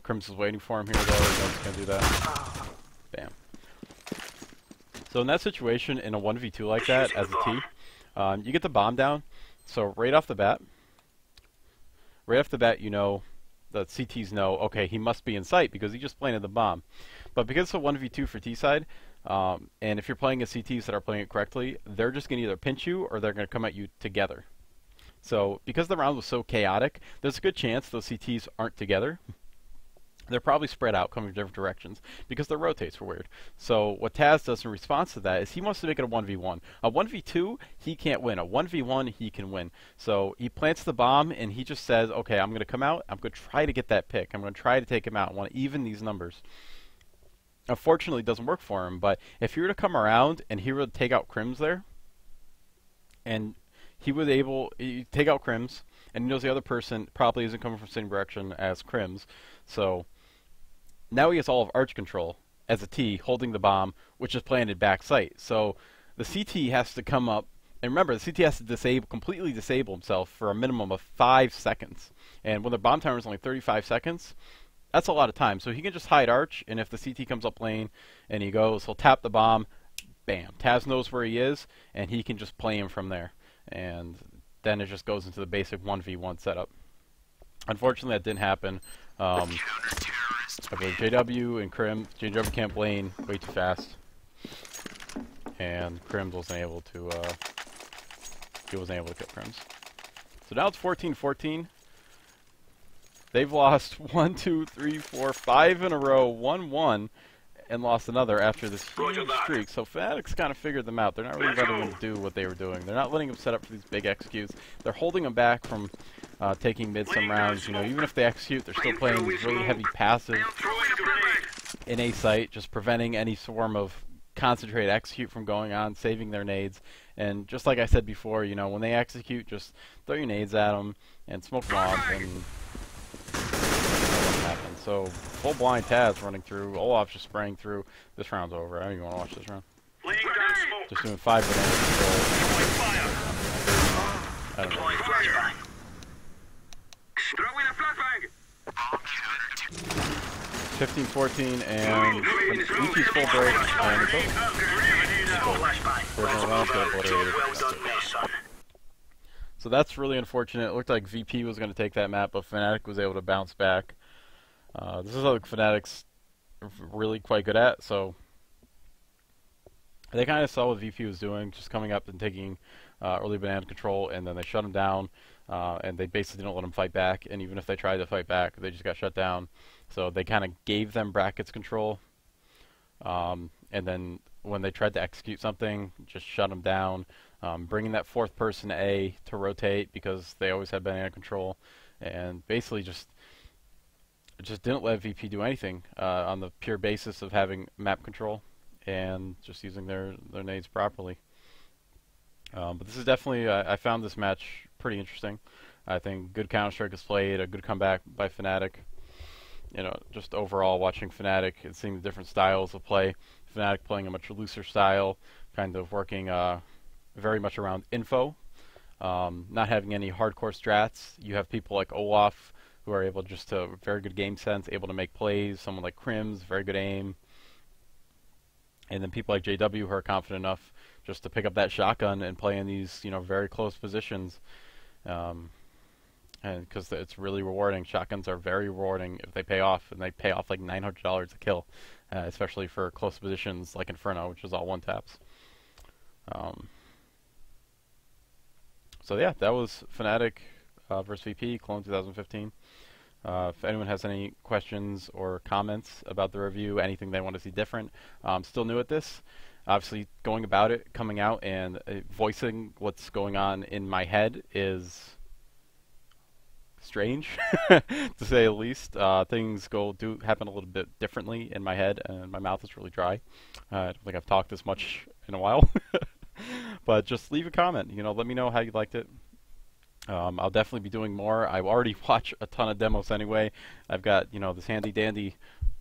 Crims is waiting for him here, though. He's going to do that. Bam. So So in that situation, in a 1v2 like that, as a T, you get the bomb down. So right off the bat, you know, the CTs know, okay, he must be in sight because he just planted the bomb. But because it's a 1v2 for T side, and if you're playing as CTs that are playing it correctly, they're just going to either pinch you or they're going to come at you together. So because the round was so chaotic, there's a good chance those CTs aren't together. They're probably spread out, coming from different directions, because their rotates were weird. So what Taz does in response to that is he wants to make it a 1v1. A 1v2, he can't win. A 1v1, he can win. So he plants the bomb, and he just says, okay, I'm going to come out. I'm going to try to get that pick. I'm going to try to take him out. I want to even these numbers. Unfortunately, it doesn't work for him, but if he were to come around and he were to take out Crims there, and he was able to take out Crims, and he knows the other person probably isn't coming from the same direction as Crims, so now he has all of arch control as a T, holding the bomb, which is planted back sight. So the CT has to come up, and remember, the CT has to completely disable himself for a minimum of 5 seconds. And when the bomb timer is only 35 seconds, that's a lot of time. So he can just hide arch, and if the CT comes up lane and he goes, he'll tap the bomb, bam. Taz knows where he is, and he can just play him from there. And then it just goes into the basic 1v1 setup. Unfortunately, that didn't happen. I believe JW and Crim. JW can't lane way too fast, and Crims wasn't able to. He wasn't able to kill Crims. So now it's 14-14. They've lost 1, 2, 3, 4, 5 in a row, 1-1, and lost another after this huge streak. So Fnatic's kind of figured them out. They're not really letting them do what they were doing. They're not letting them set up for these big executes. They're holding them back from taking mid some rounds. You know, even if they execute, they're still playing these really heavy passive in A site, just preventing any form of concentrated execute from going on, saving their nades. And just like I said before, you know, when they execute, just throw your nades at them and smoke them off, and nothing happens. So full blind Taz running through, Olaf's just spraying through. This round's over. I don't even want to watch this round. Just doing 5 bananas. I don't know. 15-14, and VP's full break, and it's over. So that's really unfortunate. It looked like VP was going to take that map, but Fnatic was able to bounce back. This is what Fnatic's really quite good at, so they kind of saw what VP was doing, just coming up and taking early banana control, and then they shut him down, and they basically didn't let him fight back, and even if they tried to fight back, they just got shut down. So they kind of gave them brackets control, and then when they tried to execute something, just shut them down, bringing that fourth person A to rotate because they always had banana control, and basically just didn't let VP do anything on the pure basis of having map control and just using their nades properly. But this is definitely, I found this match pretty interesting. I think good Counter-Strike is played, a good comeback by Fnatic. You know, just overall watching Fnatic and seeing the different styles of play. Fnatic playing a much looser style, kind of working very much around info, not having any hardcore strats. You have people like Olaf who are able just to very good game sense, able to make plays. Someone like Crims, very good aim. And then people like JW who are confident enough just to pick up that shotgun and play in these, you know, very close positions. And because it's really rewarding. Shotguns are very rewarding if they pay off, and they pay off like $900 a kill, especially for close positions like Inferno, which is all one taps. So yeah, that was Fnatic versus VP, Cologne 2015. If anyone has any questions or comments about the review, anything they want to see different, I'm still new at this. Obviously, going about it, coming out, and voicing what's going on in my head is strange, to say the least. Things do happen a little bit differently in my head, and my mouth is really dry. I don't think I've talked this much in a while. But just leave a comment. You know, let me know how you liked it. I'll definitely be doing more. I already watch a ton of demos anyway. I've got, you know, this handy dandy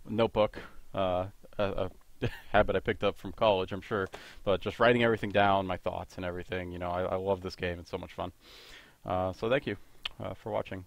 notebook, a habit I picked up from college, I'm sure. But just writing everything down, my thoughts and everything. You know, I love this game. It's so much fun. So thank you for watching.